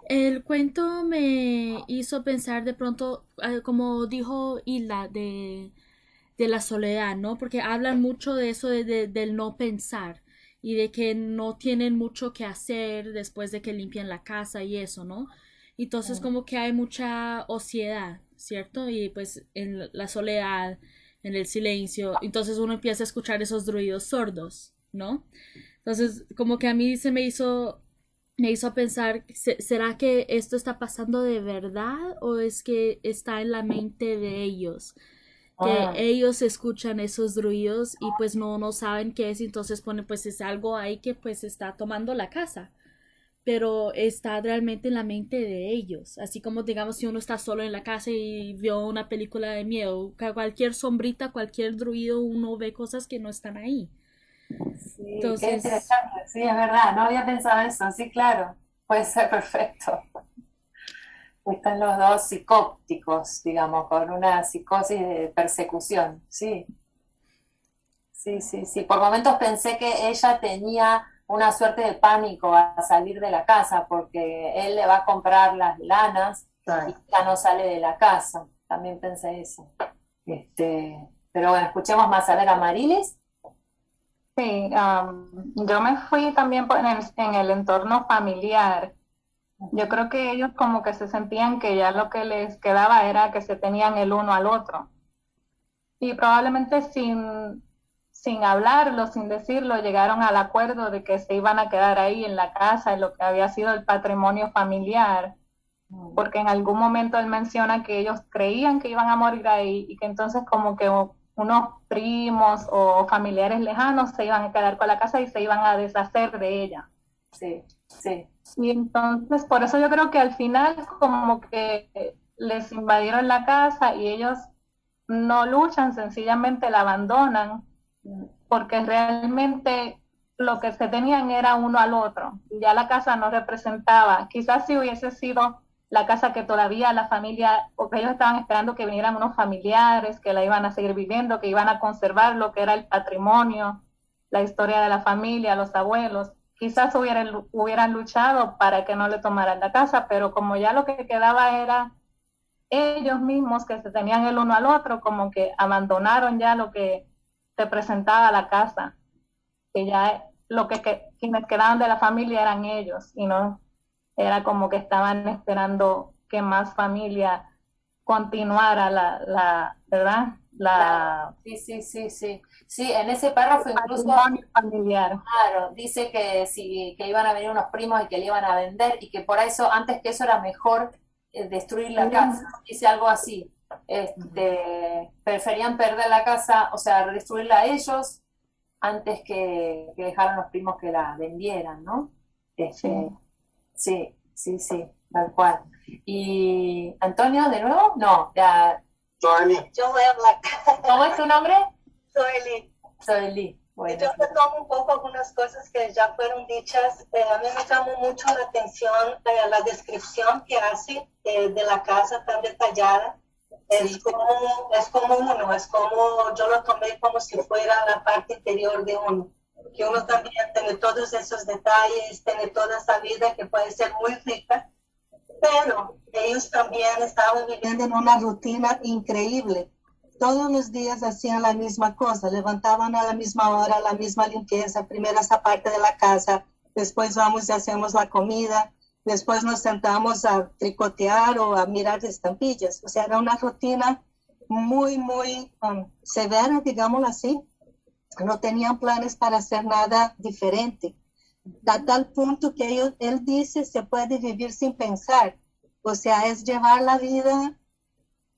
El cuento me hizo pensar de pronto, como dijo Hilda, de la soledad, ¿no? Porque hablan mucho de eso del no pensar y de que no tienen mucho que hacer después de que limpian la casa y eso, ¿no? Entonces como que hay mucha ociedad, ¿cierto? Y pues en la soledad, en el silencio, entonces uno empieza a escuchar esos ruidos sordos, ¿no? Entonces, como que a mí me hizo pensar, ¿será que esto está pasando de verdad o es que está en la mente de ellos? Que ellos escuchan esos ruidos y pues no saben qué es, entonces pues es algo ahí que pues está tomando la casa, pero está realmente en la mente de ellos. Así como digamos si uno está solo en la casa y vio una película de miedo, cualquier sombrita, cualquier ruido, uno ve cosas que no están ahí. Sí, entonces, qué interesante, sí, es verdad, no había pensado eso, sí, claro, puede ser perfecto. Están los dos psicópticos, digamos, con una psicosis de persecución, sí. Por momentos pensé que ella tenía una suerte de pánico a salir de la casa, porque él le va a comprar las lanas y ya no sale de la casa, también pensé eso. Pero bueno, escuchemos más a ver a Marilis. Sí, yo me fui también en el entorno familiar. Yo creo que ellos como que se sentían que ya lo que les quedaba era que se tenían el uno al otro. Y probablemente sin hablarlo, sin decirlo, llegaron al acuerdo de que se iban a quedar ahí en la casa, en lo que había sido el patrimonio familiar. Porque en algún momento él menciona que ellos creían que iban a morir ahí y que entonces como que unos primos o familiares lejanos se iban a quedar con la casa y se iban a deshacer de ella. Sí, sí. Y entonces por eso yo creo que al final como que les invadieron la casa y ellos no luchan, sencillamente la abandonan, porque realmente lo que se tenían era uno al otro. Ya la casa no representaba, quizás si hubiese sido la casa que todavía la familia, porque ellos estaban esperando que vinieran unos familiares, que la iban a seguir viviendo, que iban a conservar lo que era el patrimonio, la historia de la familia, los abuelos. Quizás hubieran luchado para que no le tomaran la casa, pero como ya lo que quedaba era ellos mismos que se tenían el uno al otro, como que abandonaron ya lo que representaba la casa, que ya quienes quedaban de la familia eran ellos y no era como que estaban esperando que más familia continuara ¿verdad? Sí, en ese párrafo incluso familiar. Claro, dice que que iban a venir unos primos y que le iban a vender y que por eso, antes que eso era mejor destruir la casa, dice algo así. Preferían perder la casa, o sea, destruirla a ellos antes que dejaran los primos que la vendieran, ¿no? Sí, tal cual. ¿Y Antonio, de nuevo? No, ya. Soeli. Yo voy a hablar. ¿Cómo es tu nombre? Soeli. Bueno. Yo retomo un poco algunas cosas que ya fueron dichas. A mí me llamó mucho la atención la descripción que hace de la casa tan detallada. Es como uno, es como, yo lo tomé como si fuera la parte interior de uno. Que uno también tiene todos esos detalles, tiene toda esa vida que puede ser muy rica, pero ellos también estaban viviendo en una rutina increíble. Todos los días hacían la misma cosa, levantaban a la misma hora, la misma limpieza, primero esa parte de la casa, después vamos y hacemos la comida, después nos sentamos a tricotear o a mirar estampillas. O sea, era una rutina muy, muy severa, digámoslo así. No tenían planes para hacer nada diferente. A tal punto que él dice se puede vivir sin pensar. O sea, es llevar la vida,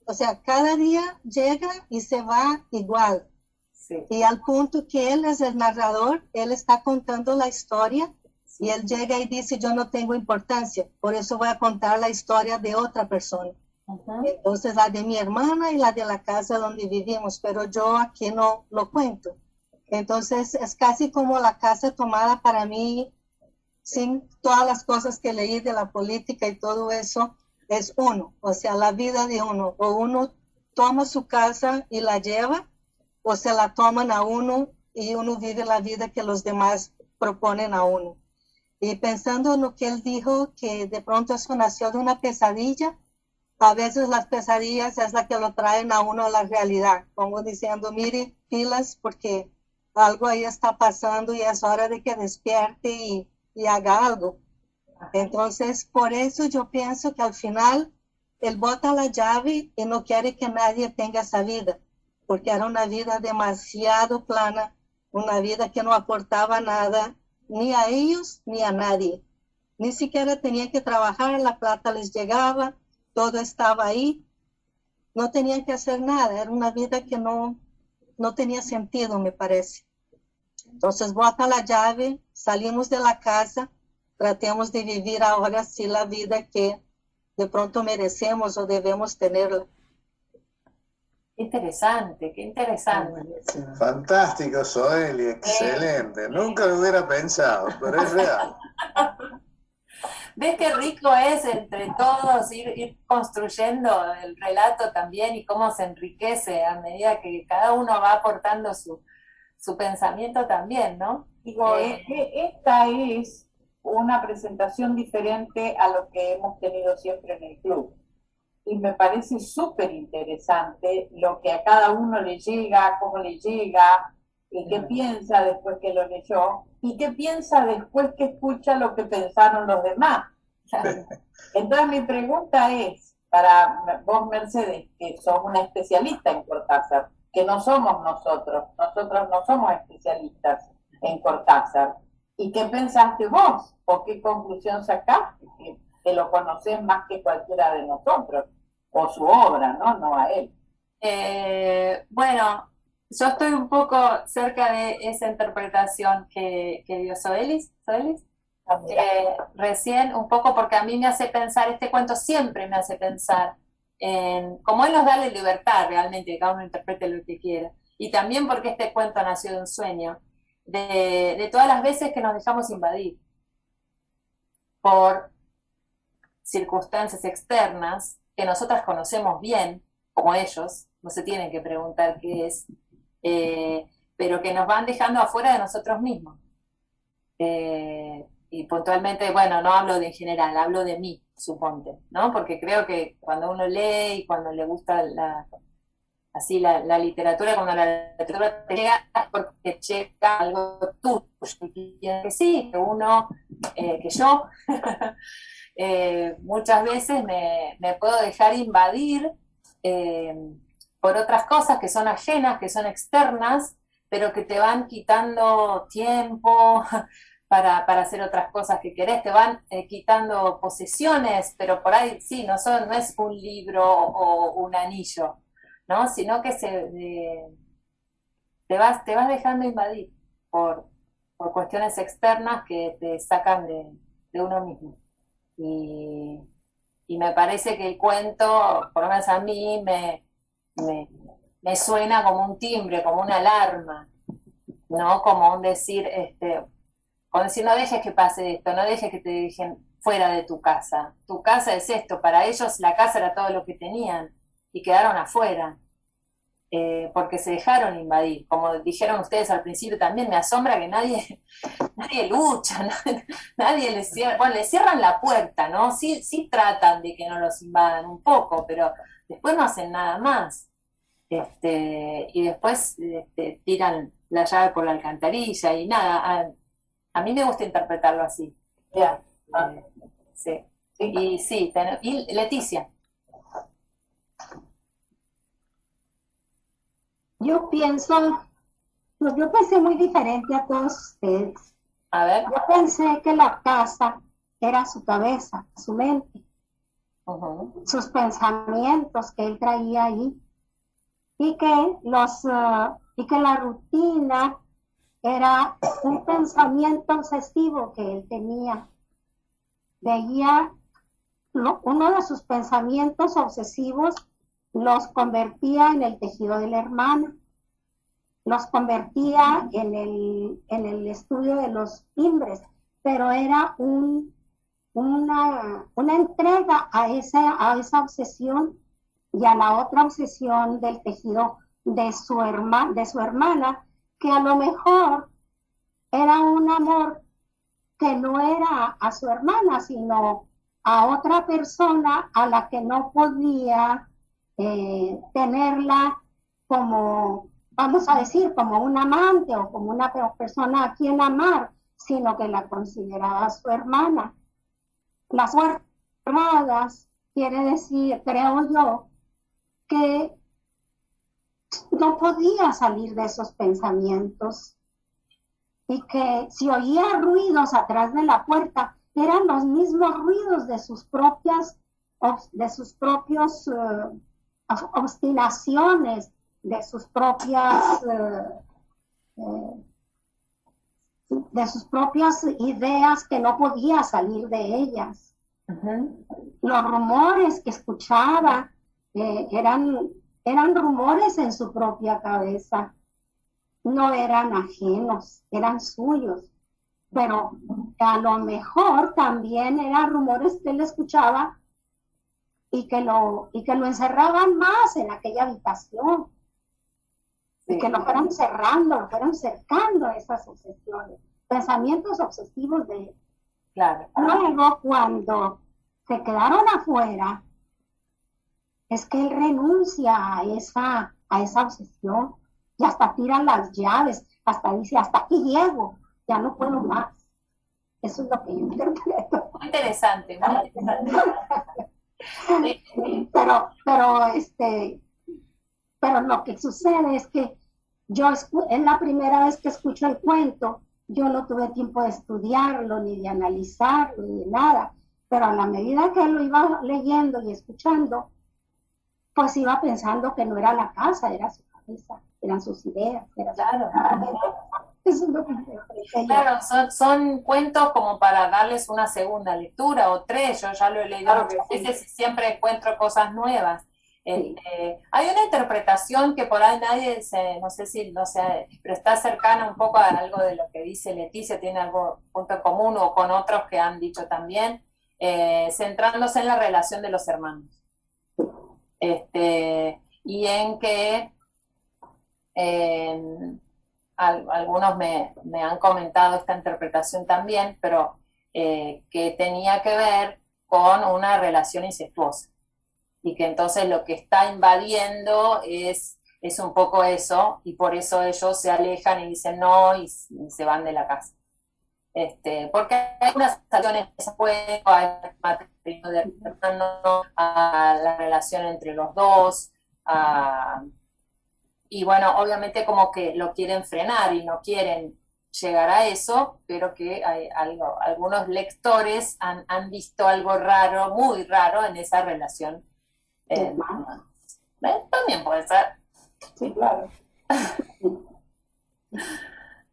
o sea, cada día llega y se va igual. Sí. Y al punto que él es el narrador, él está contando la historia y él llega y dice, yo no tengo importancia, por eso voy a contar la historia de otra persona. Entonces la de mi hermana y la de la casa donde vivimos, pero yo aquí no lo cuento. Entonces es casi como la casa tomada para mí, sin todas las cosas que leí de la política y todo eso, es uno, o sea, la vida de uno. O uno toma su casa y la lleva, o se la toman a uno y uno vive la vida que los demás proponen a uno. Y pensando en lo que él dijo, que de pronto eso nació de una pesadilla, a veces las pesadillas es la que lo traen a uno a la realidad, como diciendo, mire, pilas, porque algo ahí está pasando y es hora de que despierte y haga algo. Entonces, por eso yo pienso que al final él bota la llave y no quiere que nadie tenga esa vida, porque era una vida demasiado plana, una vida que no aportaba nada, ni a ellos ni a nadie. Ni siquiera tenían que trabajar, la plata les llegaba, todo estaba ahí, no tenían que hacer nada, era una vida que no tenía sentido, me parece. Entonces bota la llave, salimos de la casa, tratemos de vivir ahora sí la vida que de pronto merecemos o debemos tenerla. Qué interesante, qué interesante. Fantástico, Soeli, excelente. Nunca lo hubiera pensado, pero es real. ¿Ves qué rico es entre todos ir construyendo el relato también y cómo se enriquece a medida que cada uno va aportando su pensamiento también, ¿no? Digo, esta es una presentación diferente a lo que hemos tenido siempre en el club. y me parece súper interesante lo que a cada uno le llega, cómo le llega, y qué piensa después que lo leyó, y qué piensa después que escucha lo que pensaron los demás. Entonces mi pregunta es, para vos, Mercedes, que sos una especialista en Cortázar, que no somos nosotros no somos especialistas en Cortázar, ¿y qué pensaste vos? ¿O qué conclusión sacaste? Que lo conocés más que cualquiera de nosotros, o su obra, ¿no? No a él. Bueno, yo estoy un poco cerca de esa interpretación que dio Soelis. Recién, un poco porque a mí me hace pensar, este cuento siempre me hace pensar en, como él nos da la libertad realmente, que cada uno interprete lo que quiera, y también porque este cuento nació de un sueño, de todas las veces que nos dejamos invadir por circunstancias externas que nosotras conocemos bien, como ellos, no se tienen que preguntar qué es, pero que nos van dejando afuera de nosotros mismos. Y puntualmente, bueno, no hablo de en general, hablo de mí, suponte, ¿no? Porque creo que cuando uno lee y cuando le gusta la literatura, cuando la literatura te llega, es porque llega algo tuyo, que sí, que uno, que yo, muchas veces me puedo dejar invadir por otras cosas que son ajenas, que son externas, pero que te van quitando tiempo para hacer otras cosas que querés, te van quitando posesiones, pero por ahí sí, no es un libro o un anillo, ¿no? Sino que te vas dejando invadir por cuestiones externas que te sacan de uno mismo. Y me parece que el cuento, por lo menos a mí, me suena como un timbre, como una alarma, ¿no? Como un decir, como decir, no dejes que pase esto, no dejes que te dejen fuera de tu casa. Tu casa es esto, para ellos la casa era todo lo que tenían y quedaron afuera, porque se dejaron invadir. Como dijeron ustedes al principio también, me asombra que nadie lucha, nadie les cierra, bueno, les cierran la puerta, ¿no? Sí tratan de que no los invadan un poco, pero después no hacen nada más. Y después tiran la llave por la alcantarilla y nada. A mí me gusta interpretarlo así. Yeah. Sí. Y sí, y Leticia. Yo pensé muy diferente a todos ustedes. A ver. Yo pensé que la casa era su cabeza, su mente, sus pensamientos que él traía ahí, y que la rutina era un pensamiento obsesivo que él tenía. Veía uno de sus pensamientos obsesivos, los convertía en el tejido de la hermana, los convertía en el estudio de los timbres, pero era una entrega a esa obsesión y a la otra obsesión del tejido de su hermana, que a lo mejor era un amor que no era a su hermana, sino a otra persona a la que no podía tenerla como, vamos a decir, como un amante o como una persona a quien amar, sino que la consideraba su hermana. Las guardadas quiere decir, creo yo, que no podía salir de esos pensamientos y que si oía ruidos atrás de la puerta eran los mismos ruidos de sus propias obstinaciones, de sus propias ideas que no podía salir de ellas. Los rumores que escuchaba eran rumores en su propia cabeza, no eran ajenos, eran suyos, pero a lo mejor también eran rumores que él escuchaba y que lo encerraban más en aquella habitación, y que lo fueron cerrando, lo fueron cercando esas obsesiones, pensamientos obsesivos de él. Claro. Luego, cuando se quedaron afuera, él es que él renuncia a esa obsesión y hasta tira las llaves, hasta dice, hasta aquí llego, ya no puedo más. Eso es lo que yo interpreto. Muy interesante, muy interesante. Pero lo que sucede es que es la primera vez que escucho el cuento, yo no tuve tiempo de estudiarlo, ni de analizarlo, ni de nada, pero a la medida que lo iba leyendo y escuchando, pues iba pensando que no era la casa, era su cabeza, eran sus ideas. Claro. Eso es lo que interpreté yo. Claro, son cuentos como para darles una segunda lectura o tres, yo ya lo he leído muchas veces y siempre encuentro cosas nuevas. Hay una interpretación que por ahí nadie no sé, pero está cercana un poco a algo de lo que dice Leticia, tiene algo punto en común o con otros que han dicho también, centrándose en la relación de los hermanos. Y en que algunos me han comentado esta interpretación también, pero que tenía que ver con una relación incestuosa. Y que entonces lo que está invadiendo es un poco eso, y por eso ellos se alejan y dicen no, y se van de la casa. Porque hay unas acciones después, al matrimonio de hermano, a la relación entre los dos, y bueno, obviamente como que lo quieren frenar y no quieren llegar a eso, pero que hay algunos lectores han visto algo raro, muy raro en esa relación. También puede ser. Sí, claro.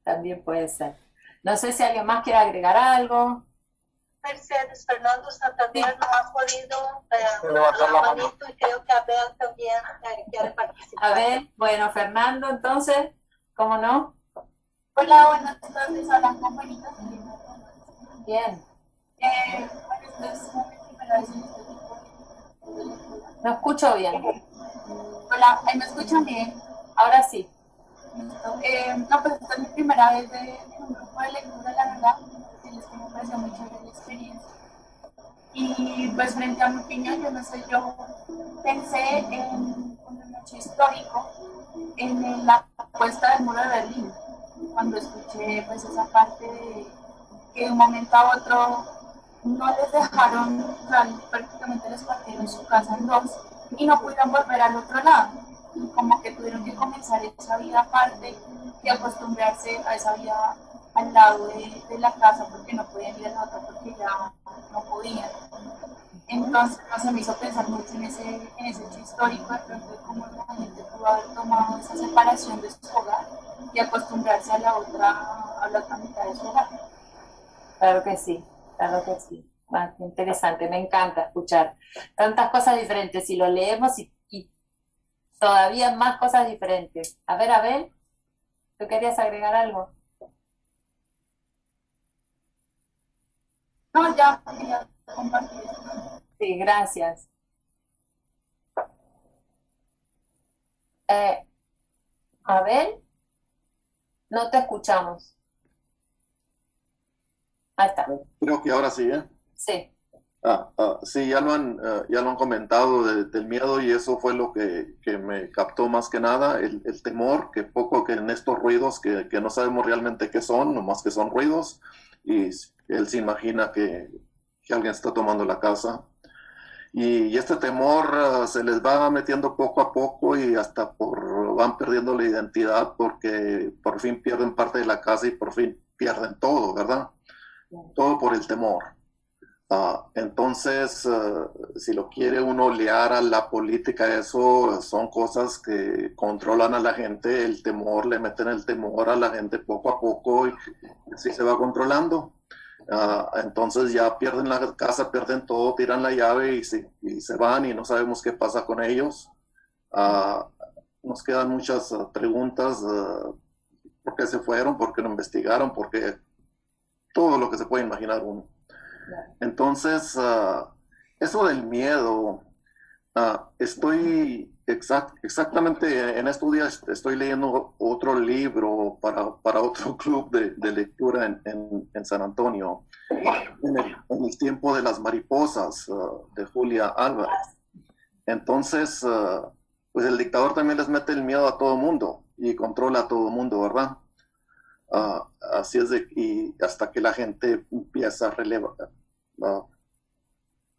También puede ser. No sé si alguien más quiere agregar algo. Mercedes, Fernando Santander no ha podido levantar la manito y creo que Abel también quiere participar. Abel, bueno, Fernando, entonces, ¿cómo no? Hola, buenas tardes, hola, compañitas. Bien. Bueno, es mi primera vez en este tipo de lectura. No escucho bien. Hola, ¿ahí me escuchan bien? Ahora sí. No, pues esta es mi primera vez de un grupo de lectura, la verdad. Decirles que me pareció muy chévere la experiencia. Y pues frente a mi opinión, yo no sé, yo pensé en un hecho histórico, en la puesta del muro de Berlín, cuando escuché pues esa parte de que de un momento a otro no les dejaron, o sea, prácticamente les partieron su casa en dos y no pudieron volver al otro lado. Y como que tuvieron que comenzar esa vida aparte y acostumbrarse a esa vida al lado de la casa porque no podían ir a la otra porque ya no podían. Entonces se me hizo pensar mucho en ese hecho histórico de pronto de cómo la gente pudo haber tomado esa separación de su hogar y acostumbrarse a la otra mitad de su hogar. Claro que sí, claro que sí. Ah, qué interesante, me encanta escuchar tantas cosas diferentes y lo leemos y todavía más cosas diferentes. A ver, Abel, ¿tú querías agregar algo? No, ya quería compartir esto. Sí, gracias. Abel, no te escuchamos. Ahí está. Creo que ahora sí, ¿eh? Sí. Sí, ya lo han comentado del miedo y eso fue lo que me captó más que nada, el temor, que en estos ruidos que no sabemos realmente qué son, nomás que son ruidos, y él se imagina que alguien está tomando la casa. Y este temor se les va metiendo poco a poco y hasta van perdiendo la identidad porque por fin pierden parte de la casa y por fin pierden todo, ¿verdad? Todo por el temor. Entonces, si lo quiere uno liar a la política, eso son cosas que controlan a la gente, el temor, le meten el temor a la gente poco a poco y así se va controlando. Entonces ya pierden la casa, pierden todo, tiran la llave y se van y no sabemos qué pasa con ellos. Nos quedan muchas preguntas, ¿por qué se fueron? ¿Por qué no investigaron? ¿Por qué? Todo lo que se puede imaginar uno. Entonces, eso del miedo, estoy exactamente en estos días estoy leyendo otro libro para otro club de lectura en San Antonio, en el tiempo de las mariposas, de Julia Álvarez. Entonces, pues el dictador también les mete el miedo a todo mundo y controla a todo mundo, ¿verdad? Así es y hasta que la gente empieza a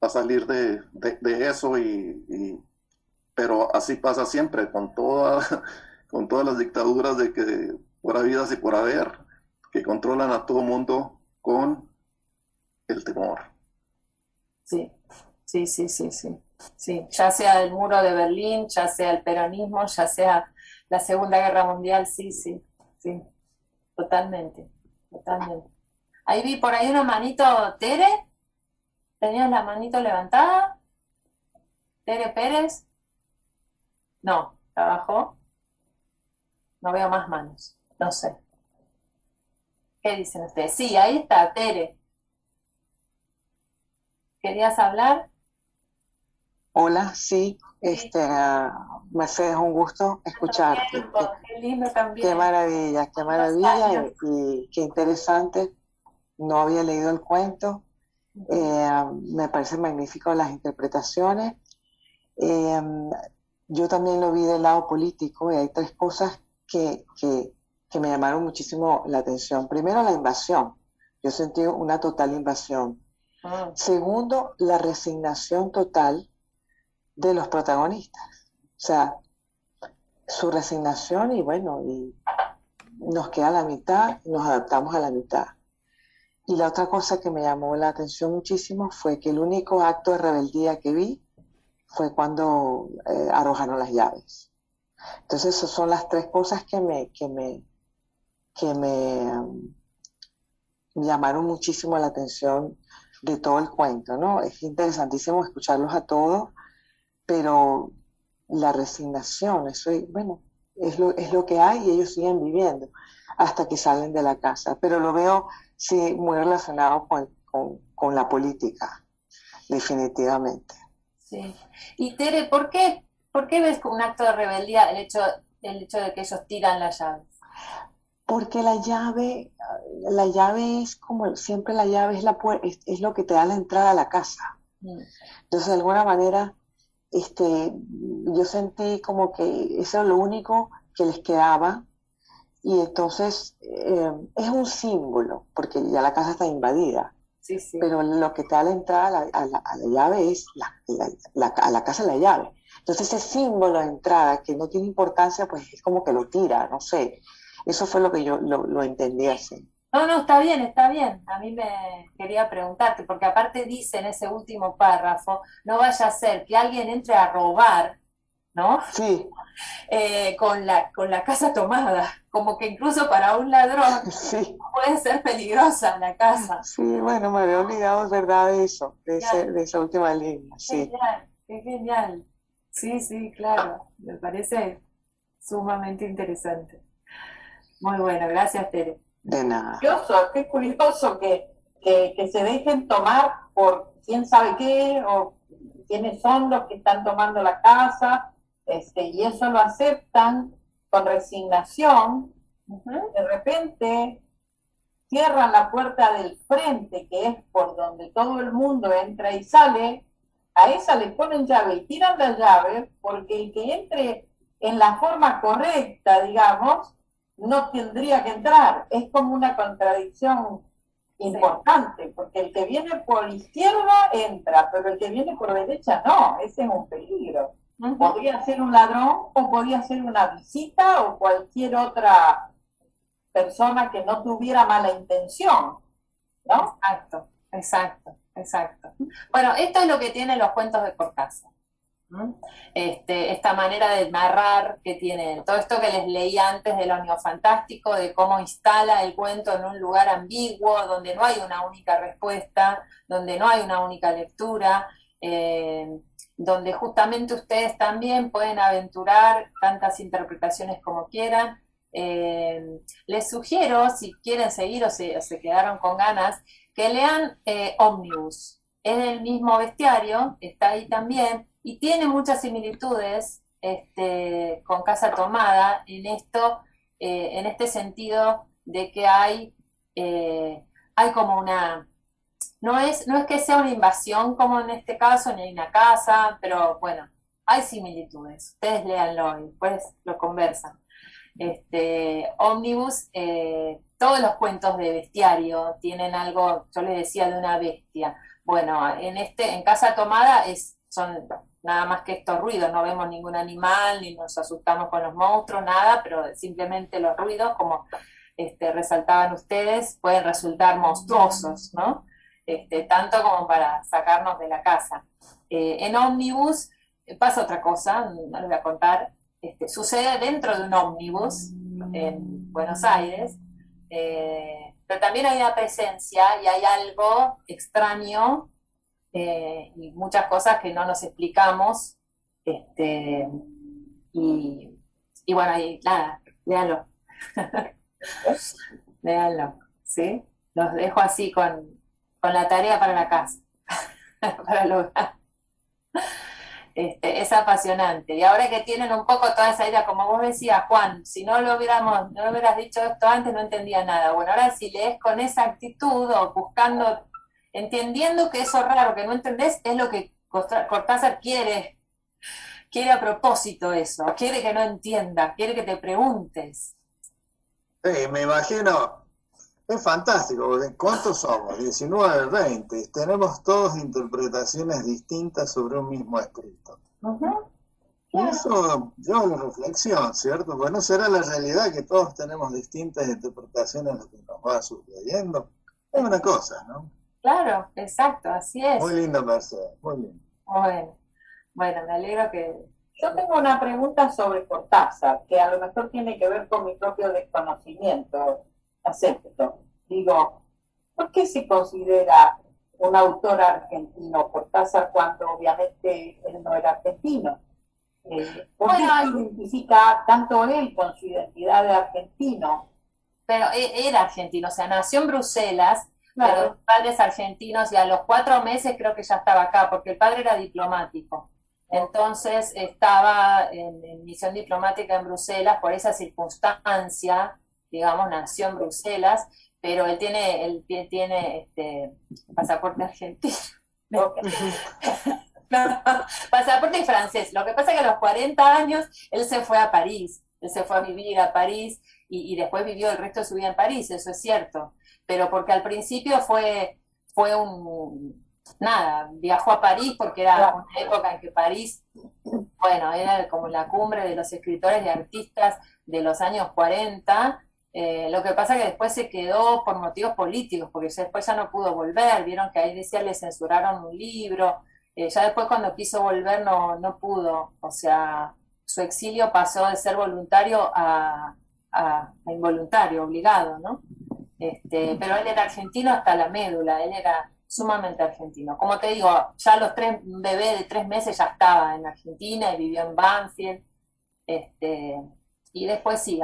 salir de eso, pero así pasa siempre con con todas las dictaduras de que por habidas y por haber, que controlan a todo mundo con el temor. Sí, sí, sí, sí, sí. Sí, ya sea el muro de Berlín, ya sea el peronismo, ya sea la Segunda Guerra Mundial, sí, sí, sí, totalmente, totalmente. Ahí vi por ahí una manito, Tere, ¿tenías la manito levantada? Tere Pérez, no, ¿trabajó? No veo más manos, no sé. ¿Qué dicen ustedes? Sí, ahí está, Tere. ¿Querías hablar? Hola, sí, Mercedes, un gusto escucharte. Qué lindo también. Qué maravilla y qué interesante. No había leído el cuento. Me parecen magníficas las interpretaciones. Yo también lo vi del lado político y hay tres cosas que me llamaron muchísimo la atención. Primero, la invasión. Yo sentí una total invasión. Segundo, la resignación total de los protagonistas. O sea, su resignación y bueno, y nos queda la mitad, nos adaptamos a la mitad. Y la otra cosa que me llamó la atención muchísimo fue que el único acto de rebeldía que vi fue cuando arrojaron las llaves. Entonces, esas son las tres cosas que me llamaron muchísimo la atención de todo el cuento, ¿no? Es interesantísimo escucharlos a todos, pero la resignación, eso, bueno, es lo que hay y ellos siguen viviendo hasta que salen de la casa. Pero lo veo, sí, muy relacionado con la política, definitivamente. Sí. Y Tere, ¿por qué ves como un acto de rebeldía el hecho de que ellos tiran la llave? Porque la llave es como, siempre la llave es lo que te da la entrada a la casa. Entonces, de alguna manera, yo sentí como que eso era lo único que les quedaba y entonces es un símbolo, porque ya la casa está invadida. Sí, sí. Pero lo que te da la entrada a la llave es a la casa la llave. Entonces ese símbolo de entrada que no tiene importancia, pues es como que lo tira, no sé. Eso fue lo que yo lo entendí así. No, está bien, está bien. A mí me quería preguntarte, porque aparte dice en ese último párrafo, no vaya a ser que alguien entre a robar, ¿no? Sí. Con la casa tomada, como que incluso para un ladrón sí. puede ser peligrosa la casa. Sí, bueno, me había olvidado, es verdad, de eso, de esa última línea. Sí. Genial, qué genial. Sí, sí, claro, me parece sumamente interesante. Muy bueno, gracias, Tere. De nada. Qué curioso que se dejen tomar por quién sabe qué, o quiénes son los que están tomando la casa, y eso lo aceptan con resignación. De repente cierran la puerta del frente, que es por donde todo el mundo entra y sale, a esa le ponen llave y tiran la llave, porque el que entre en la forma correcta, digamos, no tendría que entrar. Es como una contradicción importante, porque el que viene por izquierda entra, pero el que viene por derecha no, ese es un peligro. Podría ser un ladrón o podría ser una visita o cualquier otra persona que no tuviera mala intención, ¿no? Exacto, exacto, exacto. Bueno, esto es lo que tienen los cuentos de Cortázar. Esta manera de narrar que tienen, todo esto que les leí antes de lo neofantástico, de cómo instala el cuento en un lugar ambiguo, donde no hay una única respuesta, donde no hay una única lectura, donde justamente ustedes también pueden aventurar tantas interpretaciones como quieran. Les sugiero, si quieren seguir o se quedaron con ganas, que lean Ómnibus. Es del mismo bestiario, está ahí también, y tiene muchas similitudes con Casa Tomada en esto, en este sentido de que hay como una... No es que sea una invasión como en este caso, ni hay una casa, pero bueno, hay similitudes, ustedes léanlo y después lo conversan. Ómnibus, todos los cuentos de bestiario tienen algo, yo les decía, de una bestia. Bueno, en Casa Tomada son nada más que estos ruidos, no vemos ningún animal, ni nos asustamos con los monstruos, nada, pero simplemente los ruidos, como resaltaban ustedes, pueden resultar monstruosos, ¿no? Tanto como para sacarnos de la casa. En Ómnibus pasa otra cosa, no les voy a contar, sucede dentro de un ómnibus en Buenos Aires, pero también hay una presencia y hay algo extraño y muchas cosas que no nos explicamos, y bueno, y nada, léanlo. Léanlo, ¿sí? Los dejo así con la tarea para la casa, para el hogar. Es apasionante. Y ahora que tienen un poco toda esa idea, como vos decías, Juan, si no lo hubieras dicho esto antes, no entendía nada. Bueno, ahora si lees con esa actitud o buscando, entendiendo que eso raro que no entendés es lo que Cortázar quiere a propósito eso, quiere que no entiendas, quiere que te preguntes. Sí, me imagino, es fantástico, porque ¿cuántos somos? 19, 20, tenemos todos interpretaciones distintas sobre un mismo escrito. Y eso lleva a la reflexión, ¿cierto? Pues no será la realidad que todos tenemos distintas interpretaciones de lo que nos va sucediendo. Es una cosa, ¿no? Claro, exacto, así es. Muy lindo, Mercedes, muy lindo. Bueno, me alegro que... Yo tengo una pregunta sobre Cortázar, que a lo mejor tiene que ver con mi propio desconocimiento. Acepto. Digo, ¿por qué se considera un autor argentino Cortázar cuando obviamente él no era argentino? ¿Por qué se identifica tanto él con su identidad de argentino? Pero era argentino, o sea, nació en Bruselas, claro, pero los padres argentinos, y a los 4 meses creo que ya estaba acá, porque el padre era diplomático. Entonces estaba en misión diplomática en Bruselas, por esa circunstancia, digamos, nació en Bruselas, pero él tiene pasaporte argentino. No, pasaporte francés. Lo que pasa es que a los 40 años él se fue a París, él se fue a vivir a París y después vivió el resto de su vida en París, eso es cierto, pero porque al principio fue viajó a París porque era una época en que París, bueno, era como la cumbre de los escritores y artistas de los años 40. Lo que pasa es que después se quedó por motivos políticos, porque después ya no pudo volver, vieron que ahí decía le censuraron un libro, ya después cuando quiso volver no pudo, o sea, su exilio pasó de ser voluntario a involuntario, obligado, ¿no? Pero él era argentino hasta la médula, él era sumamente argentino. Como te digo, ya a un bebé de 3 meses ya estaba en Argentina y vivió en Banfield, y después sí,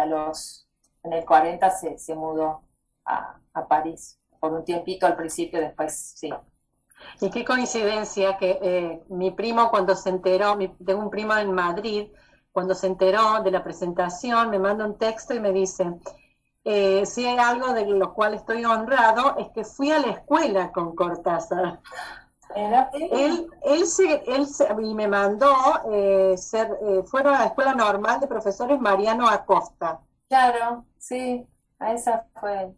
en el 40 se mudó a París, por un tiempito al principio, después sí. Y qué coincidencia que mi primo cuando se enteró, tengo un primo en Madrid, cuando se enteró de la presentación me manda un texto y me dice, si hay algo de lo cual estoy honrado es que fui a la escuela con Cortázar. Él y me mandó, fueron a la Escuela Normal de Profesores Mariano Acosta. Claro, sí, a esa fue.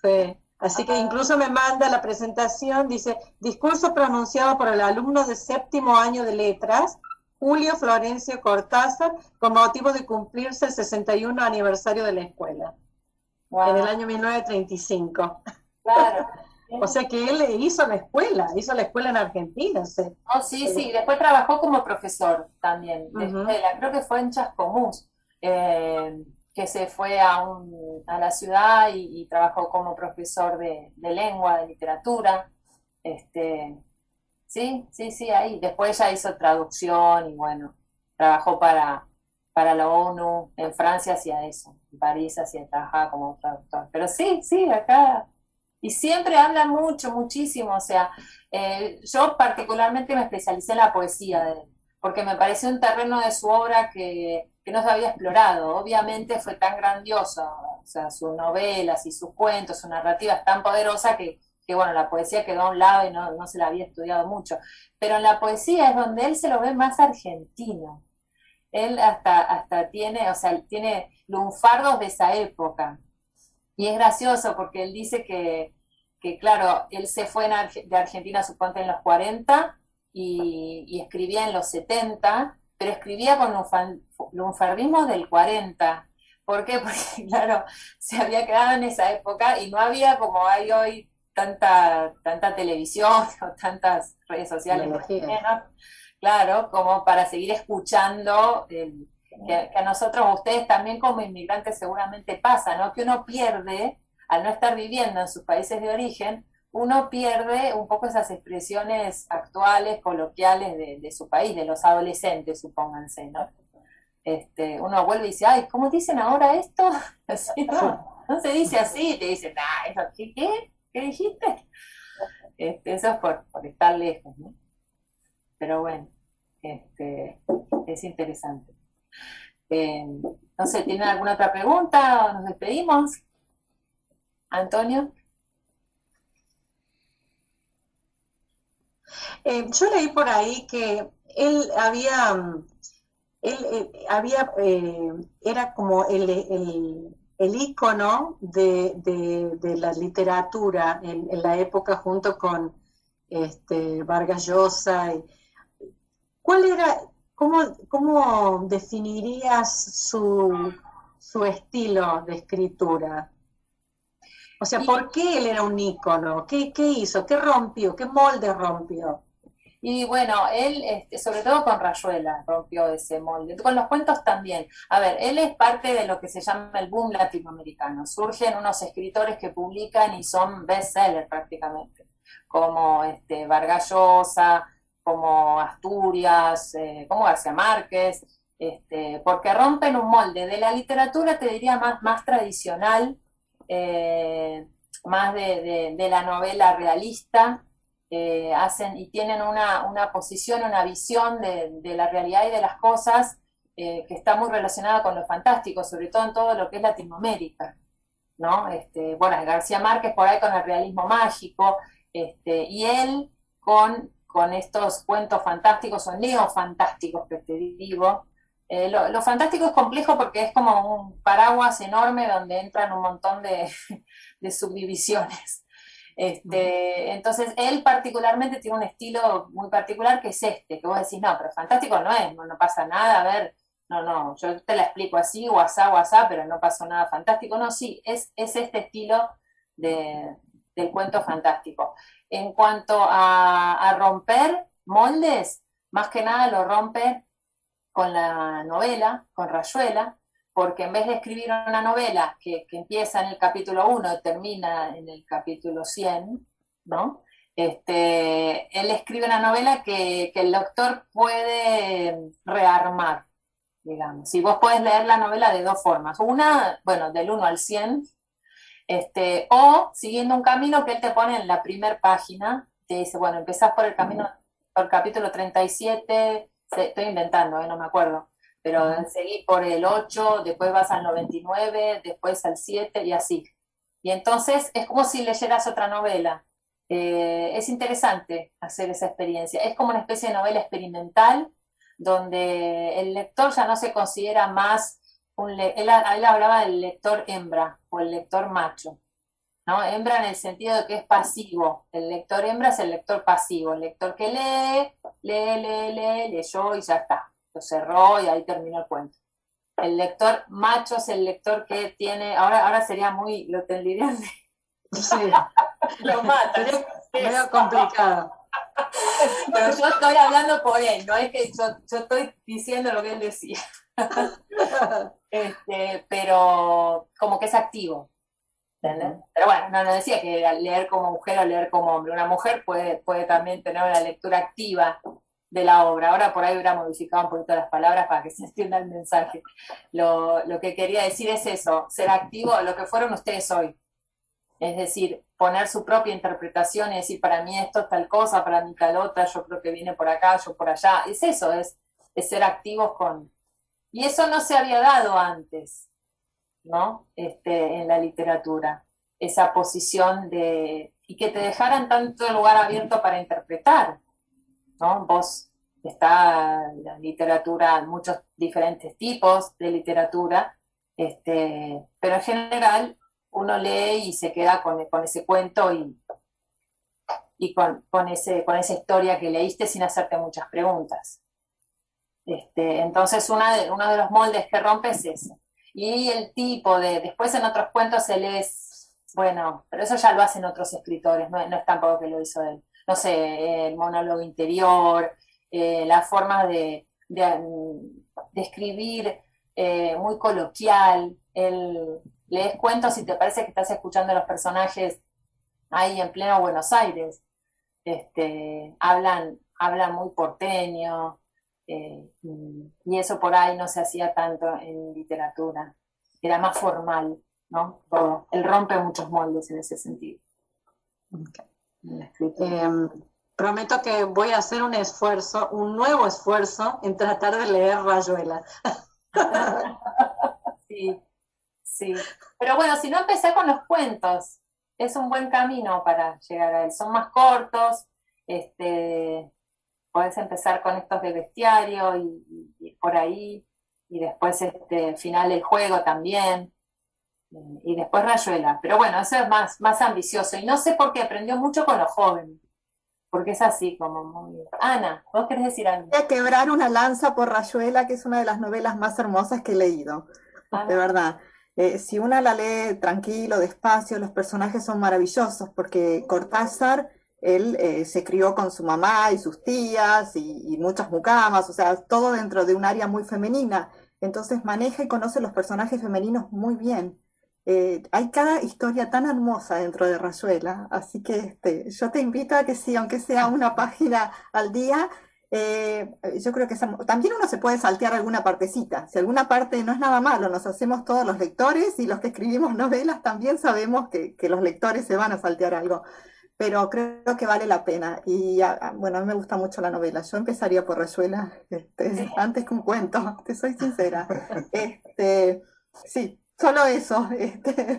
Sí. Así que incluso me manda la presentación, dice, discurso pronunciado por el alumno de 7º año de letras, Julio Florencio Cortázar, con motivo de cumplirse el 61 aniversario de la escuela, en el año 1935. Claro. O sea que él hizo la escuela en Argentina. ¿Sí? Oh, sí, después trabajó como profesor también, de escuela, creo que fue en Chascomús. Que se fue a la ciudad y trabajó como profesor de lengua, de literatura. Sí, ahí. Después ya hizo traducción y bueno, trabajó para la ONU, en Francia hacía eso, en París trabajaba como traductor. Pero sí, acá. Y siempre habla muchísimo, o sea, yo particularmente me especialicé en la poesía de él, porque me pareció un terreno de su obra que no se había explorado. Obviamente fue tan grandioso, o sea, sus novelas y sus cuentos, su narrativa es tan poderosa que que bueno, la poesía quedó a un lado y no se la había estudiado mucho, pero en la poesía es donde él se lo ve más argentino. Él hasta tiene, o sea, tiene lunfardos de esa época. Y es gracioso porque él dice que claro, él se fue de Argentina, suponte, en los 40 y escribía en los 70, pero escribía con lunfardismo del 40. ¿Por qué? Porque, claro, se había quedado en esa época y no había, como hay hoy, tanta televisión o tantas redes sociales, claro, como para seguir escuchando, que a nosotros, a ustedes también como inmigrantes seguramente pasa, ¿no? Que uno pierde, al no estar viviendo en sus países de origen, uno pierde un poco esas expresiones actuales, coloquiales de su país, de los adolescentes, supónganse, ¿no? Uno vuelve y dice, ay, ¿cómo dicen ahora esto? Así, no se dice así, te dicen, ¿qué dijiste? Eso es por estar lejos, ¿no? Pero bueno, es interesante. No sé, ¿tienen alguna otra pregunta o nos despedimos? ¿Antonio? Yo leí por ahí que él era como el ícono de la literatura en la época junto con Vargas Llosa. ¿Cómo definirías su estilo de escritura? O sea, ¿por qué él era un ícono? ¿Qué hizo? ¿Qué rompió? ¿Qué molde rompió? Y bueno, él, sobre todo con Rayuela, rompió ese molde. Con los cuentos también. A ver, él es parte de lo que se llama el boom latinoamericano. Surgen unos escritores que publican y son bestsellers prácticamente, como Vargas Llosa, como Asturias, como García Márquez, porque rompen un molde de la literatura, te diría, más tradicional, más de la novela realista. Hacen y tienen una posición, una visión de la realidad y de las cosas que está muy relacionada con lo fantástico, sobre todo en todo lo que es Latinoamérica, ¿no? Bueno, García Márquez por ahí con el realismo mágico, y él con estos cuentos fantásticos o neofantásticos que te digo. Lo fantástico es complejo porque es como un paraguas enorme donde entran un montón de subdivisiones. Entonces él particularmente tiene un estilo muy particular que es que vos decís, no, pero fantástico no es, no pasa nada, a ver, no, yo te la explico así, guasá, pero no pasó nada fantástico, no, sí, es este estilo del cuento fantástico. En cuanto a romper moldes, más que nada lo rompe con la novela, con Rayuela, porque en vez de escribir una novela que empieza en el capítulo 1 y termina en el capítulo 100, ¿no? Él escribe una novela que el lector puede rearmar, digamos. Si vos podés leer la novela de dos formas. Una, bueno, del 1 al 100, o siguiendo un camino que él te pone en la primera página, te dice, bueno, empezás por el capítulo 37, estoy inventando, no me acuerdo, pero seguí por el 8, después vas al 99, después al 7 y así. Y entonces es como si leyeras otra novela. Es interesante hacer esa experiencia. Es como una especie de novela experimental donde el lector ya no se considera más él hablaba del lector hembra o el lector macho, ¿no? Hembra en el sentido de que es pasivo. El lector hembra es el lector pasivo, el lector que leyó y ya está. Lo cerró y ahí terminó el cuento. El lector macho es el lector que tiene, ahora sería muy, lo tendrían de... Sí. Lo matan. Medio complicado. Pero yo estoy hablando por él, no es que yo estoy diciendo lo que él decía. Pero como que es activo. ¿Entendés? Pero bueno, no decía que leer como mujer o leer como hombre. Una mujer puede también tener una lectura activa de la obra. Ahora por ahí hubiera modificado un poquito las palabras para que se entienda el mensaje. Lo que quería decir es eso, ser activo, lo que fueron ustedes hoy. Es decir, poner su propia interpretación y decir, para mí esto es tal cosa, para mí tal otra, yo creo que viene por acá, yo por allá. Es eso, es ser activos con... Y eso no se había dado antes, ¿no? En la literatura. Esa posición y que te dejaran tanto lugar abierto para interpretar, ¿no? Vos está la literatura, muchos diferentes tipos de literatura, pero en general uno lee y se queda con ese cuento y con esa historia que leíste sin hacerte muchas preguntas. Entonces uno de los moldes que rompe es ese. Y el tipo después en otros cuentos se lee, bueno, pero eso ya lo hacen otros escritores, no es tampoco que lo hizo él. No sé, el monólogo interior, la forma de escribir muy coloquial, lees cuentos y te parece que estás escuchando a los personajes ahí en pleno Buenos Aires, hablan muy porteño, y eso por ahí no se hacía tanto en literatura, era más formal, ¿no? Todo. Él rompe muchos moldes en ese sentido. Prometo que voy a hacer un nuevo esfuerzo en tratar de leer Rayuela. Sí. Pero bueno, si no, empecé con los cuentos. Es un buen camino para llegar a él. Son más cortos, podés empezar con estos de bestiario y por ahí, y después al final el juego también, y después Rayuela. Pero bueno, eso es más ambicioso. Y no sé por qué, aprendió mucho con los jóvenes. Porque es así como muy... Ana, ¿vos querés decir algo? Voy a quebrar una lanza por Rayuela, que es una de las novelas más hermosas que he leído, de verdad. Si una la lee tranquilo, despacio, los personajes son maravillosos, porque Cortázar, él se crió con su mamá y sus tías y muchas mucamas, o sea, todo dentro de un área muy femenina. Entonces maneja y conoce los personajes femeninos muy bien. Hay cada historia tan hermosa dentro de Rayuela, así que yo te invito a que sí, aunque sea una página al día, yo creo que también uno se puede saltear alguna partecita. Si alguna parte no es nada malo, nos hacemos todos los lectores, y los que escribimos novelas también sabemos que los lectores se van a saltear algo, pero creo que vale la pena. Y bueno, a mí me gusta mucho la novela. Yo empezaría por Rayuela antes que un cuento, te soy sincera. Sí, solo eso,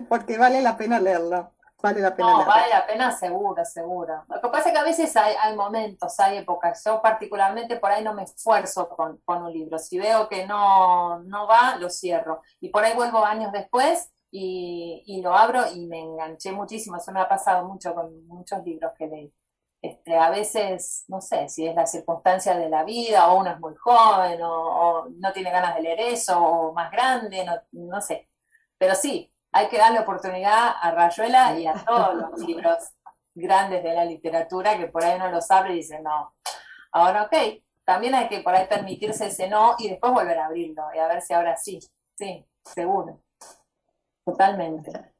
porque vale la pena leerlo. Vale la pena leerlo. Vale la pena, seguro. Lo que pasa es que a veces hay momentos, hay épocas. Yo particularmente por ahí no me esfuerzo con un libro. Si veo que no va, lo cierro. Y por ahí vuelvo años después y lo abro y me enganché muchísimo. Eso me ha pasado mucho con muchos libros que leí. A veces, no sé si es la circunstancia de la vida, o uno es muy joven, o no tiene ganas de leer eso, o más grande, no sé. Pero sí, hay que darle oportunidad a Rayuela y a todos los libros grandes de la literatura, que por ahí uno los abre y dice no. Ahora, ok, también hay que por ahí permitirse ese no y después volver a abrirlo y a ver si ahora sí, seguro. Totalmente.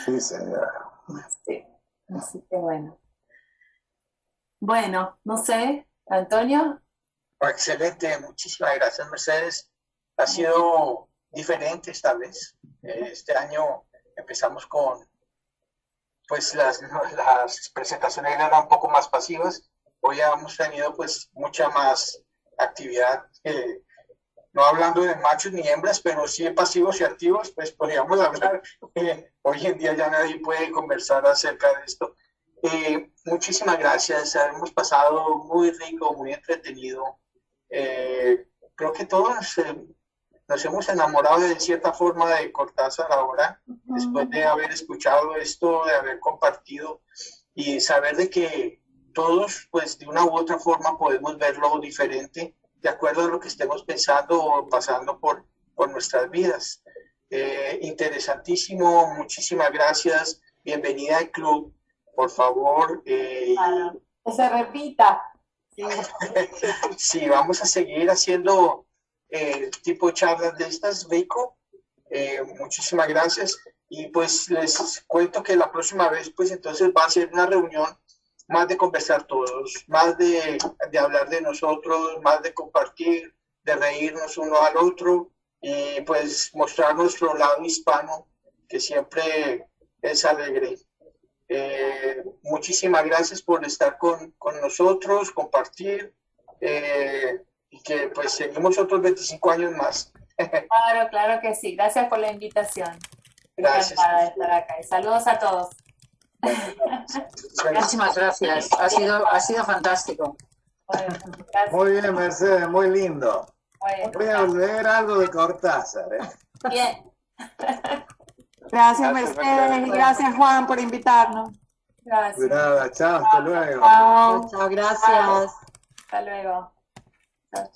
Sí, señora. Sí, así que bueno. Bueno, no sé, Antonio. Excelente, muchísimas gracias, Mercedes. Ha sido diferente esta vez. Este año empezamos con, pues las presentaciones eran un poco más pasivas. Hoy hemos tenido pues mucha más actividad, no hablando de machos ni hembras, pero sí de pasivos y activos, pues podríamos hablar. Hoy en día ya nadie puede conversar acerca de esto. Muchísimas gracias, hemos pasado muy rico, muy entretenido. Creo que todos nos hemos enamorado de cierta forma de Cortázar ahora, después de haber escuchado esto, de haber compartido y saber de que todos, pues de una u otra forma podemos verlo diferente, de acuerdo a lo que estemos pensando o pasando por nuestras vidas. Interesantísimo, muchísimas gracias, bienvenida al club, por favor. Que se repita. Sí, vamos a seguir haciendo tipo charlas de estas, Veiko. Muchísimas gracias. Y pues les cuento que la próxima vez, pues entonces va a ser una reunión más de conversar todos, más de hablar de nosotros, más de compartir, de reírnos uno al otro y pues mostrar nuestro lado hispano, que siempre es alegre. Muchísimas gracias por estar con nosotros, compartir, y que pues seguimos otros 25 años más. Claro que sí. Gracias por la invitación. Gracias. Encantada de estar acá. Y saludos a todos. Muchísimas gracias. Ha sido fantástico. Muy bien, Mercedes, muy lindo. Voy a leer algo de Cortázar. Bien. Gracias, Mercedes, y gracias, Juan, por invitarnos. Gracias. Nada, chao, hasta luego. Chao. Chao, gracias. Hasta luego.